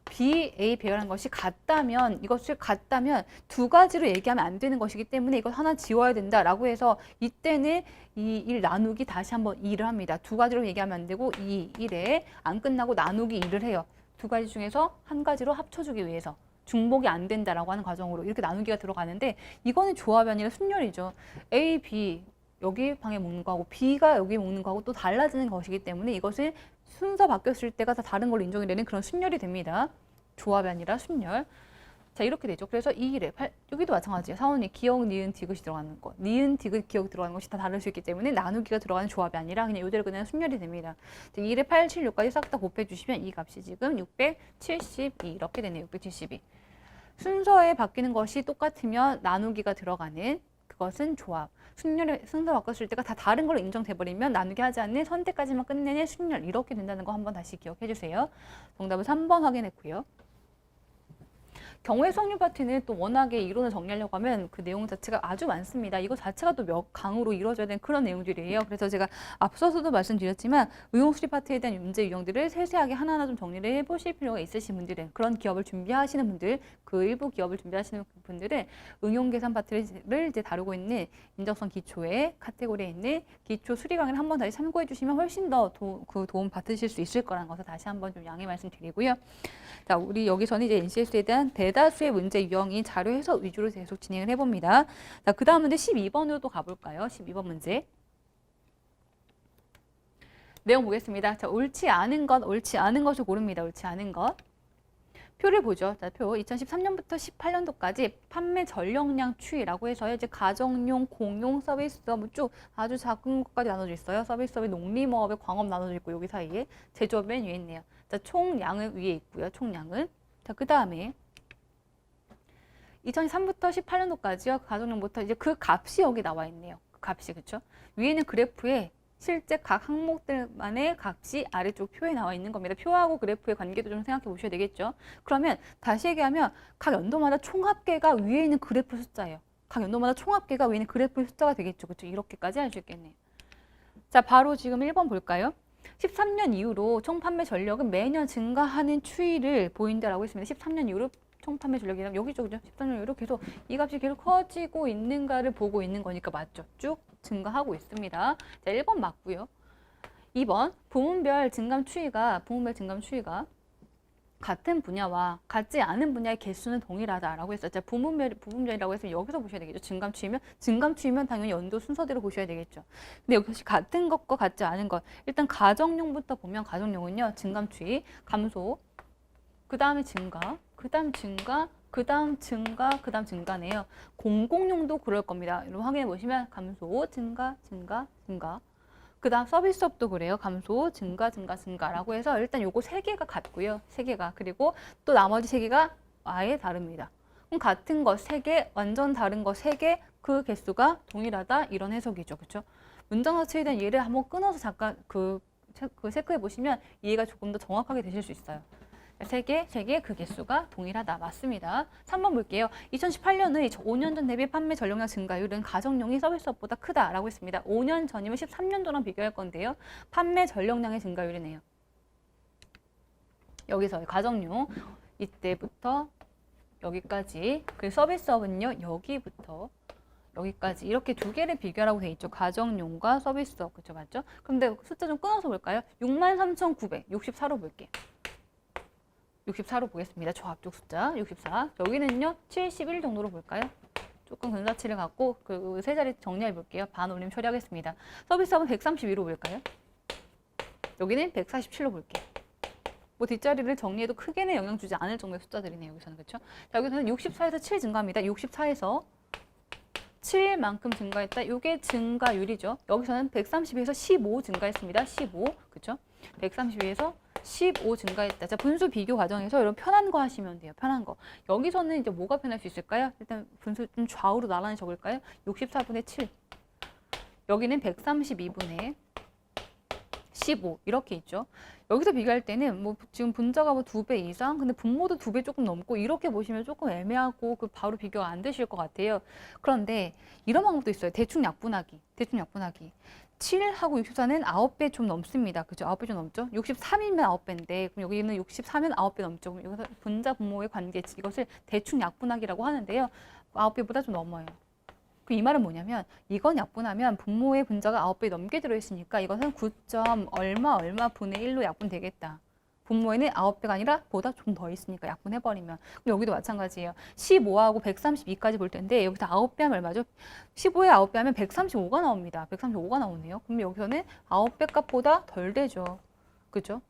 B, A 배열한 것이 같다면 이것을 같다면 두 가지로 얘기하면 안 되는 것이기 때문에 이걸 하나 지워야 된다라고 해서 이때는 이 1 나누기 다시 한번 2를 합니다. 두 가지로 얘기하면 안 되고 2, 1에 안 끝나고 나누기 2를 해요. 두 가지 중에서 한 가지로 합쳐주기 위해서 중복이 안 된다라고 하는 과정으로 이렇게 나누기가 들어가는데 이거는 조합이 아니라 순열이죠. A, B 여기 방에 먹는 거하고 B가 여기 먹는 거하고 또 달라지는 것이기 때문에 이것을 순서 바뀌었을 때가 다 다른 걸로 인정이 되는 그런 순열이 됩니다. 조합이 아니라 순열. 자, 이렇게 되죠. 그래서 이 1에 여기도 마찬가지예요. 사원이 기억, 니은, 디귿이 들어가는 거. 니은, 디귿, 기억 들어가는 것이 다 다를 수 있기 때문에 나누기가 들어가는 조합이 아니라 그냥 이대로 그냥 순열이 됩니다. 1에 8, 7, 6까지 싹 다 곱해주시면 이 값이 지금 672 이렇게 되네요. 672. 순서에 바뀌는 것이 똑같으면 나누기가 들어가는 그것은 조합. 순열의 순서 바꿨을 때가 다 다른 걸로 인정돼버리면 나누기 하지 않는 선택까지만 끝내는 순열 이렇게 된다는 거 한번 다시 기억해 주세요. 정답은 3번 확인했고요. 경우의 수확률 파트는 또 워낙에 이론을 정리하려고 하면 그 내용 자체가 아주 많습니다. 이거 자체가 또 몇 강으로 이루어져야 되는 그런 내용들이에요. 그래서 제가 앞서서도 말씀드렸지만 응용수리 파트에 대한 문제 유형들을 세세하게 하나하나 좀 정리를 해보실 필요가 있으신 분들은 그런 기업을 준비하시는 분들 그 일부 기업을 준비하시는 분들은 응용계산 파트를 이제 다루고 있는 인적성 기초의 카테고리에 있는 기초 수리 강의를 한번 다시 참고해 주시면 훨씬 더 그 도움 받으실 수 있을 거라는 것을 다시 한번 좀 양해 말씀드리고요. 자, 우리 여기서는 이제 NCS에 대한 대다수의 문제 유형인 자료 해석 위주로 계속 진행을 해봅니다. 자, 그 다음 문제 12번으로 또 가볼까요? 12번 문제. 내용 보겠습니다. 자, 옳지 않은 것을 고릅니다. 옳지 않은 것. 표를 보죠. 자, 표 2013년부터 18년도까지 판매 전력량 추이라고 해서 이제 가정용, 공용, 서비스업 쭉 아주 작은 것까지 나눠져 있어요. 서비스업이 농림업에 광업 나눠져 있고 여기 사이에 제조업 맨 위에 있네요. 자, 총량은 위에 있고요. 총량은. 자, 그 다음에 2003부터 18년도까지요. 가정용부터 이제 그 값이 여기 나와 있네요. 그 값이 그렇죠? 위에는 그래프에 실제 각 항목들만의 값이 아래쪽 표에 나와 있는 겁니다. 표하고 그래프의 관계도 좀 생각해 보셔야 되겠죠. 그러면 다시 얘기하면 각 연도마다 총합계가 위에 있는 그래프 숫자예요. 각 연도마다 총합계가 위에 있는 그래프 숫자가 되겠죠. 그렇죠? 이렇게까지 할 수 있겠네요. 자, 바로 지금 1번 볼까요? 13년 이후로 총 판매 전력은 매년 증가하는 추이를 보인다라고 했습니다. 13년 이후로 총 판매 전력이라면 여기죠, 그죠? 13년 이렇게 계속 이 값이 계속 커지고 있는가를 보고 있는 거니까 맞죠? 쭉 증가하고 있습니다. 자, 1번 맞고요. 2번 부문별 증감 추이가 같은 분야와 같지 않은 분야의 개수는 동일하다라고 했어요. 자, 부문별이라고 해서 여기서 보셔야 되겠죠. 증감 추이면 당연히 연도 순서대로 보셔야 되겠죠. 근데 여기 같은 것과 같지 않은 것. 일단 가정용부터 보면 가정용은요. 증감 추이, 감소, 그 다음에 증가, 그 다음 증가, 그 다음 증가, 그 다음 증가네요. 공공용도 그럴 겁니다. 여러분 확인해 보시면 감소, 증가, 증가, 증가. 그 다음 서비스업도 그래요. 감소, 증가, 증가, 증가라고 해서 일단 요거 3개가 같고요. 3개가. 그리고 또 나머지 3개가 아예 다릅니다. 그럼 같은 거 3개, 완전 다른 거 3개, 그 개수가 동일하다. 이런 해석이죠. 그렇죠? 문장 자체에 대한 예를 한번 끊어서 잠깐 체크해 보시면 이해가 조금 더 정확하게 되실 수 있어요. 3개 그 개수가 동일하다. 맞습니다. 3번 볼게요. 2018년의 5년 전 대비 판매 전력량 증가율은 가정용이 서비스업보다 크다라고 했습니다. 5년 전이면 13년도랑 비교할 건데요. 판매 전력량의 증가율이네요. 여기서 가정용 이때부터 여기까지, 그리고 서비스업은요. 여기부터 여기까지 이렇게 2개를 비교하라고 돼 있죠. 가정용과 서비스업. 그렇죠? 맞죠? 근데 숫자 좀 끊어서 볼까요? 63,964로 볼게요. 64로 보겠습니다. 저 앞쪽 숫자 64. 여기는요 71 정도로 볼까요? 조금 근사치를 갖고 그 세 자리 정리해 볼게요. 반올림 처리하겠습니다. 서비스업은 132로 볼까요? 여기는 147로 볼게요. 뭐 뒷자리를 정리해도 크게는 영향 주지 않을 정도의 숫자들이네요. 여기서는 그렇죠? 자, 여기서는 64에서 7 증가합니다. 64에서 7만큼 증가했다. 이게 증가율이죠. 여기서는 132에서 15 증가했습니다. 15. 그렇죠? 132에서 15 증가했다. 자, 분수 비교 과정에서 이런 편한 거 하시면 돼요. 편한 거. 여기서는 이제 뭐가 편할 수 있을까요? 일단 분수 좀 좌우로 나란히 적을까요? 64분의 7. 여기는 132분의 15 이렇게 있죠. 여기서 비교할 때는 뭐 지금 분자가 뭐 2배 이상, 근데 분모도 2배 조금 넘고 이렇게 보시면 조금 애매하고 그 바로 비교가 안 되실 것 같아요. 그런데 이런 방법도 있어요. 대충 약분하기. 7하고 64는 9배 좀 넘습니다. 그죠? 9배 좀 넘죠? 63이면 9배인데, 그럼 여기는 64면 9배 넘죠. 그럼 여기서 분자 분모의 관계, 이것을 대충 약분하기라고 하는데요. 9배보다 좀 넘어요. 이 말은 뭐냐면 이건 약분하면 분모의 분자가 9배 넘게 들어있으니까 이것은 9. 얼마 분의 1로 약분되겠다. 분모에는 9배가 아니라 보다 좀 더 있으니까 약분해버리면. 그럼 여기도 마찬가지예요. 15하고 132까지 볼 텐데 여기서 9배 하면 얼마죠? 15에 9배 하면 135가 나옵니다. 135가 나오네요. 그럼 여기서는 9배 값보다 덜 되죠. 그죠?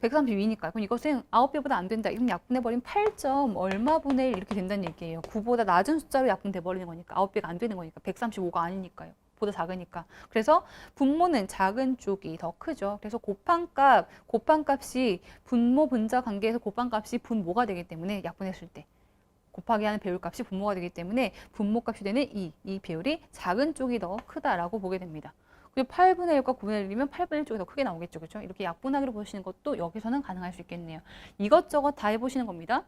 132니까. 그럼 이것은 9배보다 안 된다. 이럼 약분해버리면 8. 얼마 분의 1 이렇게 된다는 얘기예요. 9보다 낮은 숫자로 약분돼버리는 거니까. 9배가 안 되는 거니까. 135가 아니니까요. 보다 작으니까. 그래서 분모는 작은 쪽이 더 크죠. 그래서 곱한값이 분모 분자 관계에서 곱한값이 분모가 되기 때문에 약분했을 때 곱하기 하는 배율값이 분모가 되기 때문에 분모값이 되는 이 배율이 작은 쪽이 더 크다라고 보게 됩니다. 그리고 8분의 1과 9분의 1이면 8분의 1 쪽이 더 크게 나오겠죠. 그렇죠? 이렇게 약분하기로 보시는 것도 여기서는 가능할 수 있겠네요. 이것저것 다 해보시는 겁니다.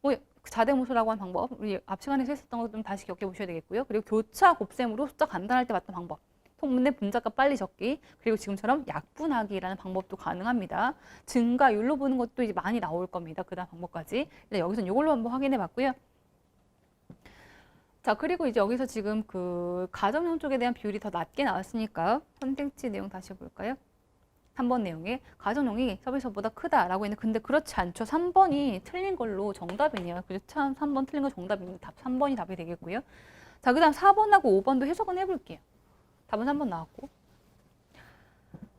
뭐 자대모소라고 하는 방법, 우리 앞 시간에서 했었던 것 좀 다시 겪어보셔야 되겠고요. 그리고 교차 곱셈으로 숫자 간단할 때 봤던 방법, 통분의 분자값 빨리 적기, 그리고 지금처럼 약분하기라는 방법도 가능합니다. 증가율로 보는 것도 이제 많이 나올 겁니다. 그 다음 방법까지. 여기서는 이걸로 한번 확인해 봤고요. 자, 그리고 이제 여기서 지금 그 가정용 쪽에 대한 비율이 더 낮게 나왔으니까 선택지 내용 다시 볼까요? 3번 내용에 가정용이 서비스보다 크다라고 했는데 근데 그렇지 않죠. 3번이 틀린 걸로 정답이네요. 그래서 참 3번 틀린 거 정답입니다. 답 3번이 답이 되겠고요. 자, 그 다음 4번하고 5번도 해석은 해볼게요. 답은 3번 나왔고.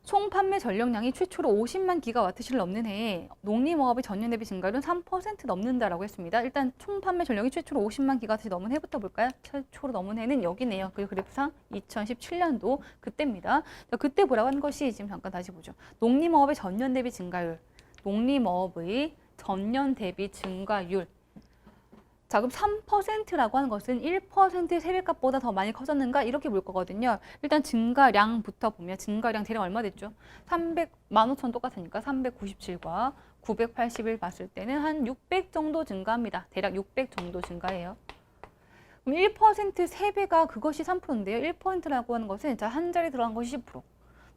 총 판매 전력량이 최초로 50만 기가와트시를 넘는 해에 농림어업의 전년 대비 증가율은 3% 넘는다라고 했습니다. 일단 총 판매 전력이 최초로 50만 기가와트시 넘은 해부터 볼까요? 최초로 넘은 해는 여기네요. 그리고 그래프상 2017년도 그때입니다. 자, 그때 보라고 한 것이 지금 잠깐 다시 보죠. 농림어업의 전년 대비 증가율. 농림어업의 전년 대비 증가율. 자, 그럼 3%라고 하는 것은 1%의 세배값보다 더 많이 커졌는가? 이렇게 볼 거거든요. 일단 증가량부터 보면 증가량 대략 얼마 됐죠? 15,000 똑같으니까 397과 981 봤을 때는 한 600 정도 증가합니다. 대략 600 정도 증가해요. 그럼 1% 세배가 그것이 3%인데요. 1%라고 하는 것은 자, 한 자리 들어간 것이 10%.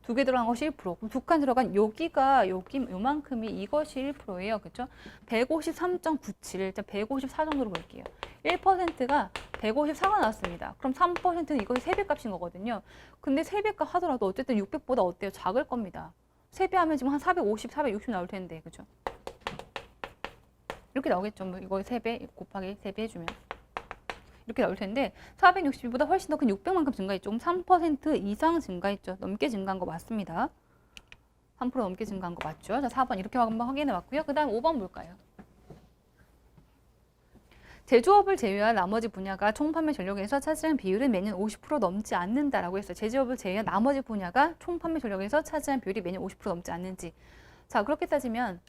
두 개 들어간 것이 1%. 그럼 두 칸 들어간 여기가 요만큼이 이것이 1%예요. 그렇죠? 153.97. 일단 154 정도로 볼게요. 1%가 154가 나왔습니다. 그럼 3%는 이것이 3배 값인 거거든요. 근데 3배 값 하더라도 어쨌든 600보다 어때요? 작을 겁니다. 3배 하면 지금 한 450, 460 나올 텐데. 그렇죠? 이렇게 나오겠죠. 뭐 이거 3배 곱하기 3배 해주면. 이렇게 나올 텐데 460보다 훨씬 더 큰 600만큼 증가했죠. 3% 이상 증가했죠. 넘게 증가한 거 맞습니다. 3% 넘게 증가한 거 맞죠? 자, 4번 이렇게 한번 확인해 봤고요. 그 다음 5번 볼까요? 제조업을 제외한 나머지 분야가 총 판매 전력에서 차지하는 비율은 매년 50% 넘지 않는다라고 했어요. 제조업을 제외한 나머지 분야가 총 판매 전력에서 차지하는 비율이 매년 50% 넘지 않는지. 자, 그렇게 따지면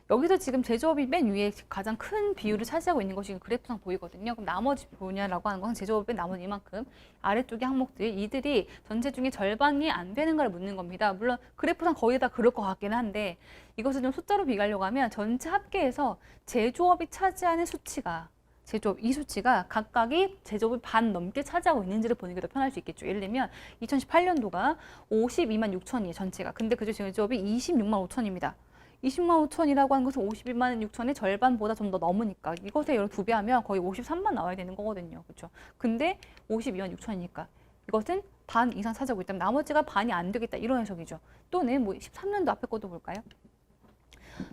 여기서 지금 제조업이 맨 위에 가장 큰 비율을 차지하고 있는 것이 그래프상 보이거든요. 그럼 나머지 분야라고 하는 것은 제조업의 나머지 이만큼 아래쪽의 항목들 이들이 전체 중에 절반이 안 되는 걸 묻는 겁니다. 물론 그래프상 거의 다 그럴 것 같긴 한데 이것을 좀 숫자로 비교하려고 하면 전체 합계에서 제조업이 차지하는 수치가 제조업 이 수치가 각각이 제조업을 반 넘게 차지하고 있는지를 보는 게 더 편할 수 있겠죠. 예를 들면 2018년도가 52만 6천이에요. 전체가. 근데 그중 제조업이 26만 5천입니다. 20만 5천이라고 하는 것은 51만 6천의 절반보다 좀 더 넘으니까 이것에 2배 하면 거의 53만 나와야 되는 거거든요. 그렇죠? 근데 52만 6천이니까 이것은 반 이상 차지하고 있다면 나머지가 반이 안 되겠다 이런 해석이죠. 또는 뭐 13년도 앞에 것도 볼까요?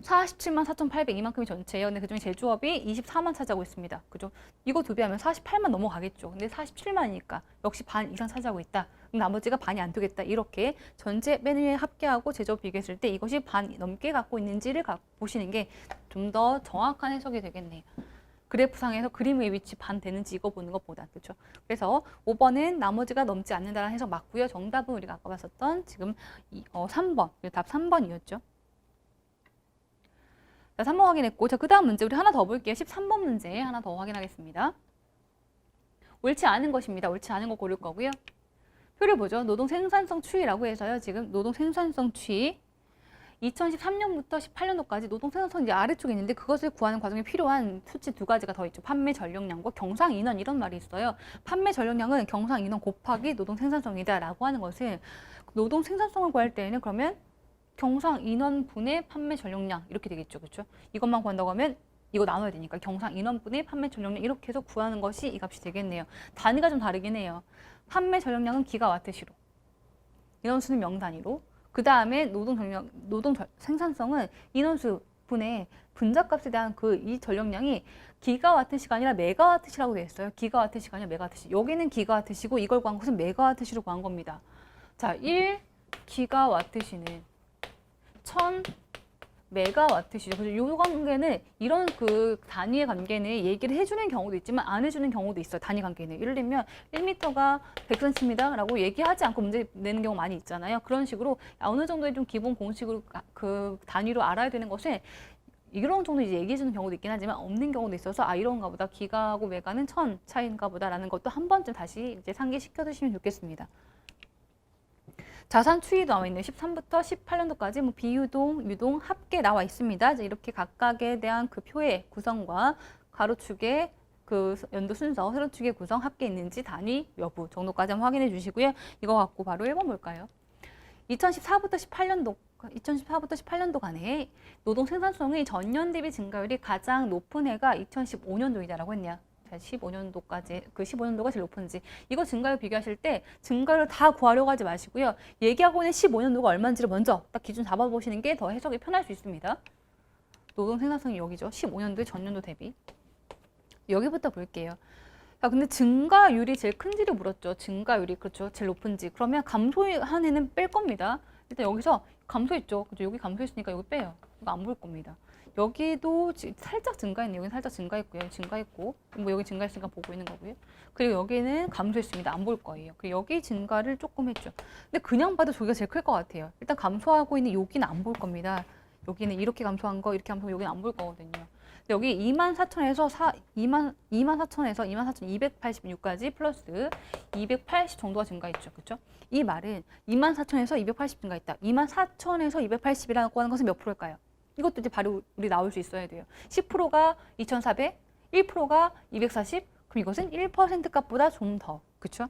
47만 4,800 이만큼이 전체예요. 근데 그중에 제조업이 24만 차지하고 있습니다. 그죠? 이거 2배 하면 48만 넘어가겠죠. 근데 47만이니까 역시 반 이상 차지하고 있다. 그럼 나머지가 반이 안 되겠다. 이렇게 전체 맨 위에 합계하고 제조업 비교했을 때 이것이 반 넘게 갖고 있는지를 보시는 게 좀 더 정확한 해석이 되겠네요. 그래프상에서 그림의 위치 반 되는지 이거 보는 것보다. 그렇죠? 그래서 5번은 나머지가 넘지 않는다는 해석 맞고요. 정답은 우리가 아까 봤었던 지금 3번. 답 3번이었죠. 자, 3번 확인했고, 자, 그 다음 문제 우리 하나 더 볼게요. 13번 문제 하나 더 확인하겠습니다. 옳지 않은 것입니다. 옳지 않은 거 고를 거고요. 표를 보죠. 노동 생산성 추이라고 해서요. 지금 노동 생산성 추이 2013년부터 18년도까지 노동 생산성 이제 아래쪽에 있는데 그것을 구하는 과정에 필요한 수치 두 가지가 더 있죠. 판매 전력량과 경상 인원 이런 말이 있어요. 판매 전력량은 경상 인원 곱하기 노동 생산성이다라고 하는 것을 노동 생산성을 구할 때에는 그러면 경상 인원분의 판매 전력량 이렇게 되겠죠. 그렇죠? 이것만 구한다고 하면 이거 나눠야 되니까 경상 인원분의 판매 전력량 이렇게 해서 구하는 것이 이 값이 되겠네요. 단위가 좀 다르긴 해요. 판매 전력량은 기가와트시로, 인원수는 명단위로, 그 다음에 노동 생산성은 인원수 분의 분자값에 대한 이 전력량이 기가와트시가 아니라 메가와트시라고 되어 있어요. 기가와트시가 아니라 메가와트시. 여기는 기가와트시고 이걸 구한 것은 메가와트시로 구한 겁니다. 자, 1 기가와트시는 1000 메가와트시죠. 그래서 이 관계는 이런 단위의 관계는 얘기를 해주는 경우도 있지만 안 해주는 경우도 있어요. 단위 관계는. 예를 들면 1m가 100cm라고 얘기하지 않고 문제 내는 경우 많이 있잖아요. 그런 식으로 어느 정도의 좀 기본 공식으로 단위로 알아야 되는 것에 이런 정도 이제 얘기해주는 경우도 있긴 하지만 없는 경우도 있어서 이런가 보다 기가하고 메가는 1000 차이인가 보다라는 것도 한 번쯤 다시 이제 상기시켜 두시면 좋겠습니다. 자산 추이도 나와 있네요. 13부터 18년도까지 뭐 비유동, 유동, 합계 나와 있습니다. 이제 이렇게 각각에 대한 표의 구성과 가로축의 연도 순서, 세로축의 구성, 합계 있는지 단위 여부 정도까지 한번 확인해 주시고요. 이거 갖고 바로 1번 볼까요? 2014부터 18년도 간에 노동 생산성의 전년 대비 증가율이 가장 높은 해가 2015년도이다라고 했네요. 15년도까지 15년도가 제일 높은지 이거 증가율 비교하실 때 증가율을 다 구하려고 하지 마시고요. 얘기하고 있는 15년도가 얼마인지를 먼저 딱 기준 잡아보시는 게 더 해석이 편할 수 있습니다. 노동 생산성이 여기죠. 15년도의 전년도 대비. 여기부터 볼게요. 자, 근데 증가율이 제일 큰지를 물었죠. 증가율이 그렇죠. 제일 높은지. 그러면 감소한 해는 뺄 겁니다. 일단 여기서 감소했죠. 그죠? 여기 감소했으니까 여기 빼요. 이거 안 볼 겁니다. 여기도 살짝 증가했네요. 여기는 살짝 증가했고요. 여기 증가했고, 뭐 여기 증가했으니까 보고 있는 거고요. 그리고 여기는 감소했습니다. 안 볼 거예요. 그리고 여기 증가를 조금 했죠. 근데 그냥 봐도 저기가 제일 클 것 같아요. 일단 감소하고 있는 여기는 안 볼 겁니다. 여기는 이렇게 감소한 거, 이렇게 감소한 거, 여기는 안 볼 거거든요. 여기 24,000에서 24,286까지 플러스 280 정도가 증가했죠. 그렇죠? 이 말은 24,000에서 280 증가했다. 24,000에서 280이라고 하는 것은 몇 프로일까요? 이것도 이제 바로 우리 나올 수 있어야 돼요. 10%가 2,400, 1%가 240, 그럼 이것은 1% 값보다 좀 더, 그렇죠?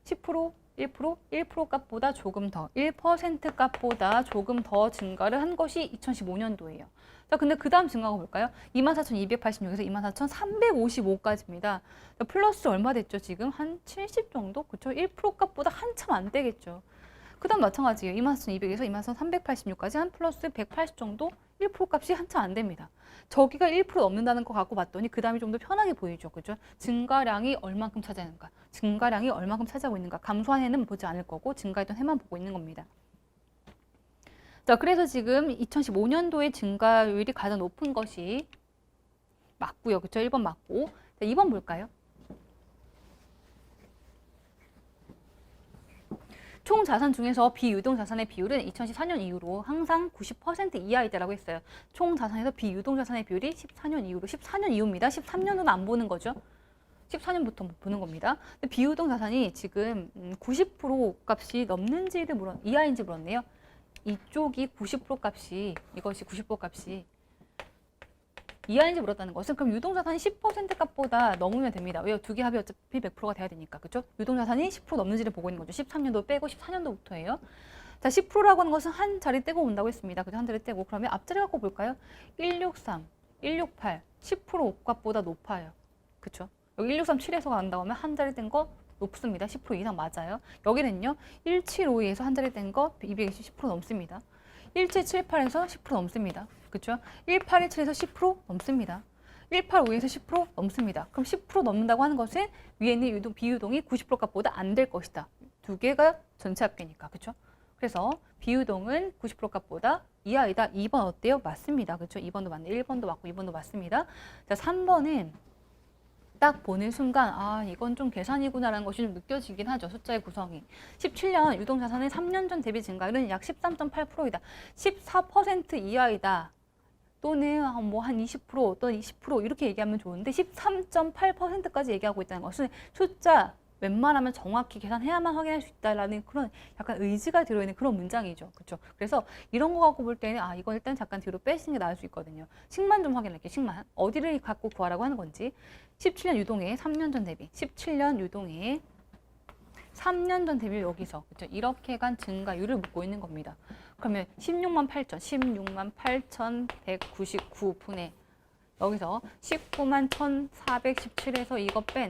10%, 1%, 1% 값보다 조금 더, 1% 값보다 조금 더 증가를 한 것이 2015년도예요. 자, 근데 그 다음 증가가 볼까요? 24,286에서 24,355까지입니다. 플러스 얼마 됐죠? 지금 한 70 정도? 그쵸? 1% 값보다 한참 안 되겠죠. 그 다음 마찬가지예요. 24,200에서 24,386까지 한 플러스 180 정도? 1% 값이 한참 안 됩니다. 저기가 1% 넘는다는 거 갖고 봤더니 그 다음이 좀 더 편하게 보이죠. 그죠? 증가량이 얼만큼 차지하는가? 증가량이 얼만큼 차지하고 있는가? 감소한 해는 보지 않을 거고 증가했던 해만 보고 있는 겁니다. 자, 그래서 지금 2015년도에 증가율이 가장 높은 것이 맞고요. 그쵸? 1번 맞고. 자, 2번 볼까요? 총 자산 중에서 비유동 자산의 비율은 2014년 이후로 항상 90% 이하이다라고 했어요. 총 자산에서 비유동 자산의 비율이 14년 이후로, 14년 이후입니다. 13년은 안 보는 거죠. 14년부터 보는 겁니다. 근데 비유동 자산이 지금 90% 값이 넘는지를 이하인지 물었네요. 이쪽이 90% 값이, 이것이 90% 값이 이하인지 물었다는 것은 그럼 유동자산이 10% 값보다 넘으면 됩니다. 왜요? 두 개 합이 어차피 100%가 돼야 되니까. 그죠? 유동자산이 10% 넘는지를 보고 있는 거죠. 13년도 빼고 14년도부터예요. 자, 10%라고 하는 것은 한 자리 떼고 온다고 했습니다. 그죠? 한 자리 떼고. 그러면 앞자리 갖고 볼까요? 163, 168, 10% 값보다 높아요. 그쵸? 여기 1637에서 간다고 하면 한 자리 뗀 거 높습니다. 10% 이상 맞아요. 여기는요. 1752에서 한 자리 뗀 거 220, 10% 넘습니다. 1778에서 10% 넘습니다. 그렇죠? 1817에서 10% 넘습니다. 1852에서 10% 넘습니다. 그럼 10% 넘는다고 하는 것은 위에 있는 비유동이 90% 값보다 안 될 것이다. 두 개가 전체 합계니까. 그렇죠? 그래서 비유동은 90% 값보다 이하이다. 2번 어때요? 맞습니다. 그렇죠? 2번도 맞네. 1번도 맞고 2번도 맞습니다. 자, 3번은 딱 보는 순간 아 이건 좀 계산이구나라는 것이 좀 느껴지긴 하죠. 숫자의 구성이. 17년 유동자산의 3년 전 대비 증가율은 약 13.8%이다. 14% 이하이다. 또는 뭐 한 20% 또는 20% 이렇게 얘기하면 좋은데 13.8%까지 얘기하고 있다는 것은 숫자 웬만하면 정확히 계산해야만 확인할 수 있다라는 그런 약간 의지가 들어있는 그런 문장이죠. 그렇죠? 그래서 이런 거 갖고 볼 때는 아 이건 일단 잠깐 뒤로 빼시는 게 나을 수 있거든요. 식만 좀 확인할게요. 식만. 어디를 갖고 구하라고 하는 건지. 17년 유동의 3년 전 대비. 17년 유동의 3년 전 대비 여기서 그렇죠? 이렇게 간 증가율을 묻고 있는 겁니다. 그러면 16만 8,199분의 여기서 19만 1,417에서 이거 뺀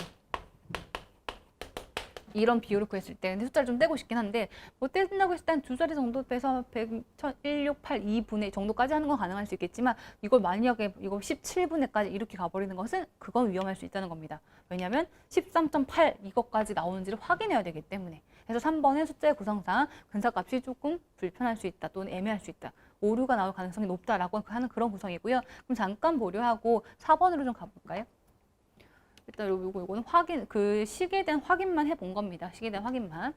이런 비율을 구했을 때 근데 숫자를 좀 떼고 싶긴 한데 뭐 떼준다고 했을 때 한 두 자리 정도 빼서 1,1682분의 정도까지 하는 건 가능할 수 있겠지만 이걸 만약에 이거 17분의까지 이렇게 가버리는 것은 그건 위험할 수 있다는 겁니다. 왜냐하면 13.8 이것까지 나오는지를 확인해야 되기 때문에 그래서 3번의 숫자의 구성상 근사값이 조금 불편할 수 있다 또는 애매할 수 있다. 오류가 나올 가능성이 높다라고 하는 그런 구성이고요. 그럼 잠깐 보류하고 4번으로 좀 가볼까요? 일단 요거는 확인, 그 식에 대한 확인만 해본 겁니다. 식에 대한 확인만.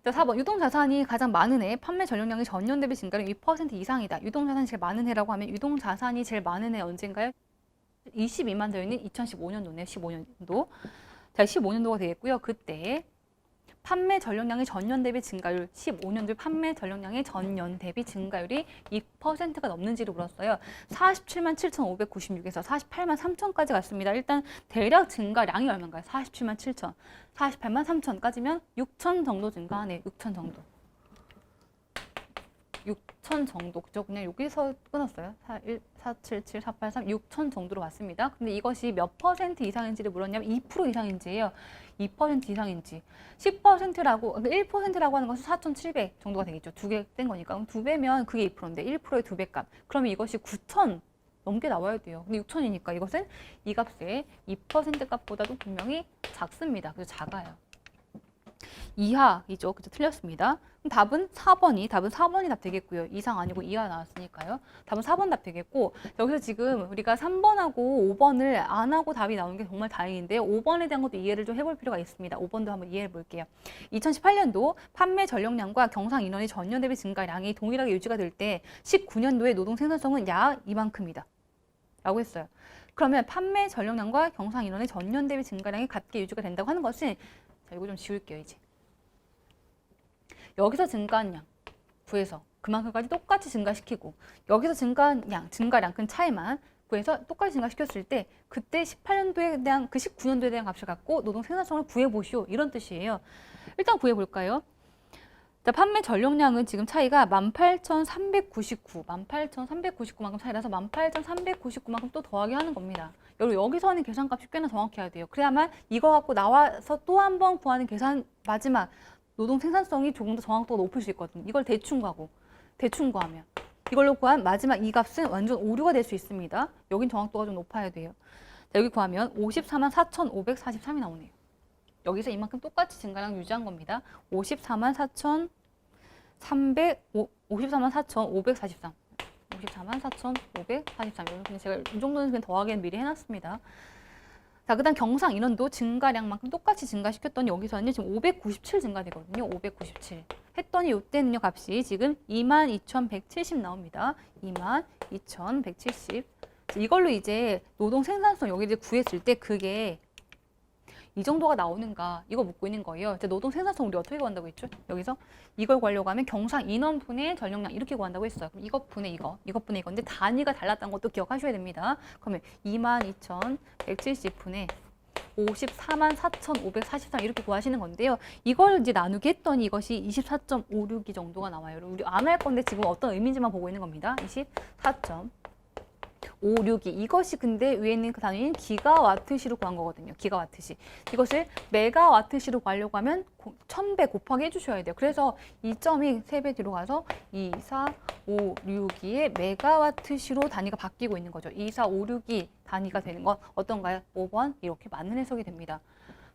자, 4번. 유동자산이 가장 많은 해, 판매 전력량이 전년 대비 증가율 2% 이상이다. 유동자산이 제일 많은 해라고 하면 유동자산이 제일 많은 해 언젠가요? 22만 되어 있는 2015년도네요. 15년도. 자, 15년도가 되겠고요. 그때 판매 전력량의 전년 대비 증가율 15년도 판매 전력량의 전년 대비 증가율이 2%가 넘는지를 물었어요. 47만 7,596에서 48만 3천까지 갔습니다. 일단 대략 증가량이 얼마인가요? 47만 7천, 48만 3천까지면 6천 정도 증가하네요. 6천 정도. 6천 정도. 그죠? 그냥 여기서 끊었어요. 41, 477, 483, 6천 정도로 왔습니다. 근데 이것이 몇 퍼센트 이상인지를 물었냐면 2% 이상인지예요. 2% 이상인지. 10%라고, 그러니까 1%라고 하는 것은 4,700 정도가 되겠죠. 두 개 뗀 거니까. 그럼 두 배면 그게 2%인데 1%의 두 배 값. 그러면 이것이 9천 넘게 나와야 돼요. 근데 6천이니까 이것은 이 값의 2% 값보다도 분명히 작습니다. 그래서 작아요. 이하이죠. 그죠? 틀렸습니다. 그럼 답은 4번이 답 되겠고요. 이상 아니고 이하 나왔으니까요. 답은 4번 답 되겠고 여기서 지금 우리가 3번하고 5번을 안 하고 답이 나오는 게 정말 다행인데요. 5번에 대한 것도 이해를 좀 해볼 필요가 있습니다. 5번도 한번 이해해 볼게요. 2018년도 판매 전력량과 경상 인원의 전년 대비 증가량이 동일하게 유지가 될 때 19년도의 노동 생산성은 약 이만큼이다. 라고 했어요. 그러면 판매 전력량과 경상 인원의 전년 대비 증가량이 같게 유지가 된다고 하는 것은 자, 이거 좀 지울게요, 이제. 여기서 증가한 양 구해서 그만큼까지 똑같이 증가시키고 여기서 증가한 양, 증가량 큰 차이만 구해서 똑같이 증가시켰을 때 그때 18년도에 대한 그 19년도에 대한 값을 갖고 노동 생산성을 구해보시오. 이런 뜻이에요. 일단 구해볼까요? 자, 판매 전력량은 지금 차이가 18,399만큼 차이라서 18,399만큼 또 더하기 하는 겁니다. 여러분 여기서 하는 계산값이 꽤나 정확해야 돼요. 그래야만 이거 갖고 나와서 또 한 번 구하는 계산 마지막 노동 생산성이 조금 더 정확도가 높을 수 있거든요. 이걸 대충 구하면 이걸로 구한 마지막 이 값은 완전 오류가 될 수 있습니다. 여긴 정확도가 좀 높아야 돼요. 자, 여기 구하면 54만 4,543이 나오네요. 여기서 이만큼 똑같이 증가량 유지한 겁니다. 54만 4,543. 54만 4,543. 여러분 제가 이 정도는 그냥 더하기는 미리 해놨습니다. 자, 그 다음 경상 인원도 증가량만큼 똑같이 증가시켰더니 여기서는 지금 597 증가되거든요. 597. 했더니 이때는요, 값이 지금 22,170 나옵니다. 22,170. 이걸로 이제 노동 생산성 여기 이제 구했을 때 그게 이 정도가 나오는가 이거 묻고 있는 거예요. 이제 노동 생산성 우리 어떻게 구한다고 했죠? 여기서 이걸 구하려고 하면 경상 인원분의 전력량 이렇게 구한다고 했어요. 그럼 이것분의 이것분의 이건데 단위가 달랐다는 것도 기억하셔야 됩니다. 그러면 22,170분의 54만 4,543 이렇게 구하시는 건데요. 이걸 이제 나누기 했더니 이것이 24.56이 정도가 나와요. 우리 안 할 건데 지금 어떤 의미인지만 보고 있는 겁니다. 24.56이 이것이 근데 위에 있는 그 단위인 기가와트시로 구한 거거든요. 기가와트시. 이것을 메가와트시로 구하려고 하면 1000배 곱하기 해주셔야 돼요. 그래서 이 점이 3배 뒤로 가서 24562의 메가와트시로 단위가 바뀌고 있는 거죠. 24562 단위가 되는 건 어떤가요? 5번 이렇게 맞는 해석이 됩니다.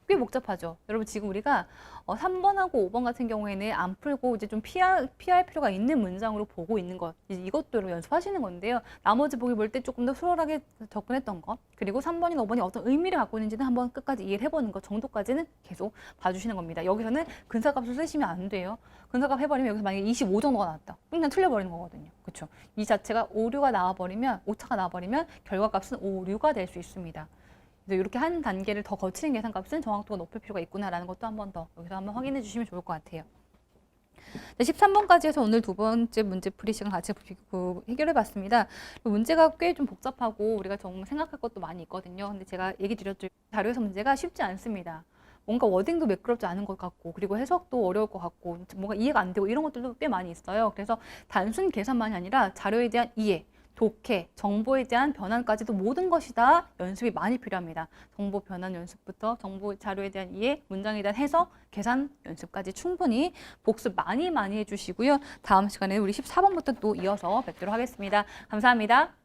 꽤 복잡하죠. 여러분 지금 우리가 3번하고 5번 같은 경우에는 안 풀고 이제 좀 피할 필요가 있는 문장으로 보고 있는 것 이제 이것도 연습하시는 건데요. 나머지 보기 볼 때 조금 더 수월하게 접근했던 것 그리고 3번이나 5번이 어떤 의미를 갖고 있는지는 한번 끝까지 이해를 해보는 것 정도까지는 계속 봐주시는 겁니다. 여기서는 근사값을 쓰시면 안 돼요. 근사값 해버리면 여기서 만약에 25 정도가 나왔다. 그냥 틀려버리는 거거든요. 그렇죠? 이 자체가 오류가 나와버리면 오차가 나와버리면 결과값은 오류가 될 수 있습니다. 이렇게 한 단계를 더 거치는 계산값은 정확도가 높을 필요가 있구나라는 것도 한 번 더 여기서 한번 확인해 주시면 좋을 것 같아요. 13번까지 해서 오늘 두 번째 문제풀이 시간 같이 해결해 봤습니다. 문제가 꽤 좀 복잡하고 우리가 정말 생각할 것도 많이 있거든요. 근데 제가 얘기 드렸죠. 자료에서 문제가 쉽지 않습니다. 뭔가 워딩도 매끄럽지 않은 것 같고 그리고 해석도 어려울 것 같고 뭔가 이해가 안 되고 이런 것들도 꽤 많이 있어요. 그래서 단순 계산만이 아니라 자료에 대한 이해 독해, 정보에 대한 변환까지도 모든 것이 다 연습이 많이 필요합니다. 정보 변환 연습부터 정보 자료에 대한 이해, 문장에 대한 해석, 계산 연습까지 충분히 복습 많이 해주시고요. 다음 시간에 우리 14번부터 또 이어서 뵙도록 하겠습니다. 감사합니다.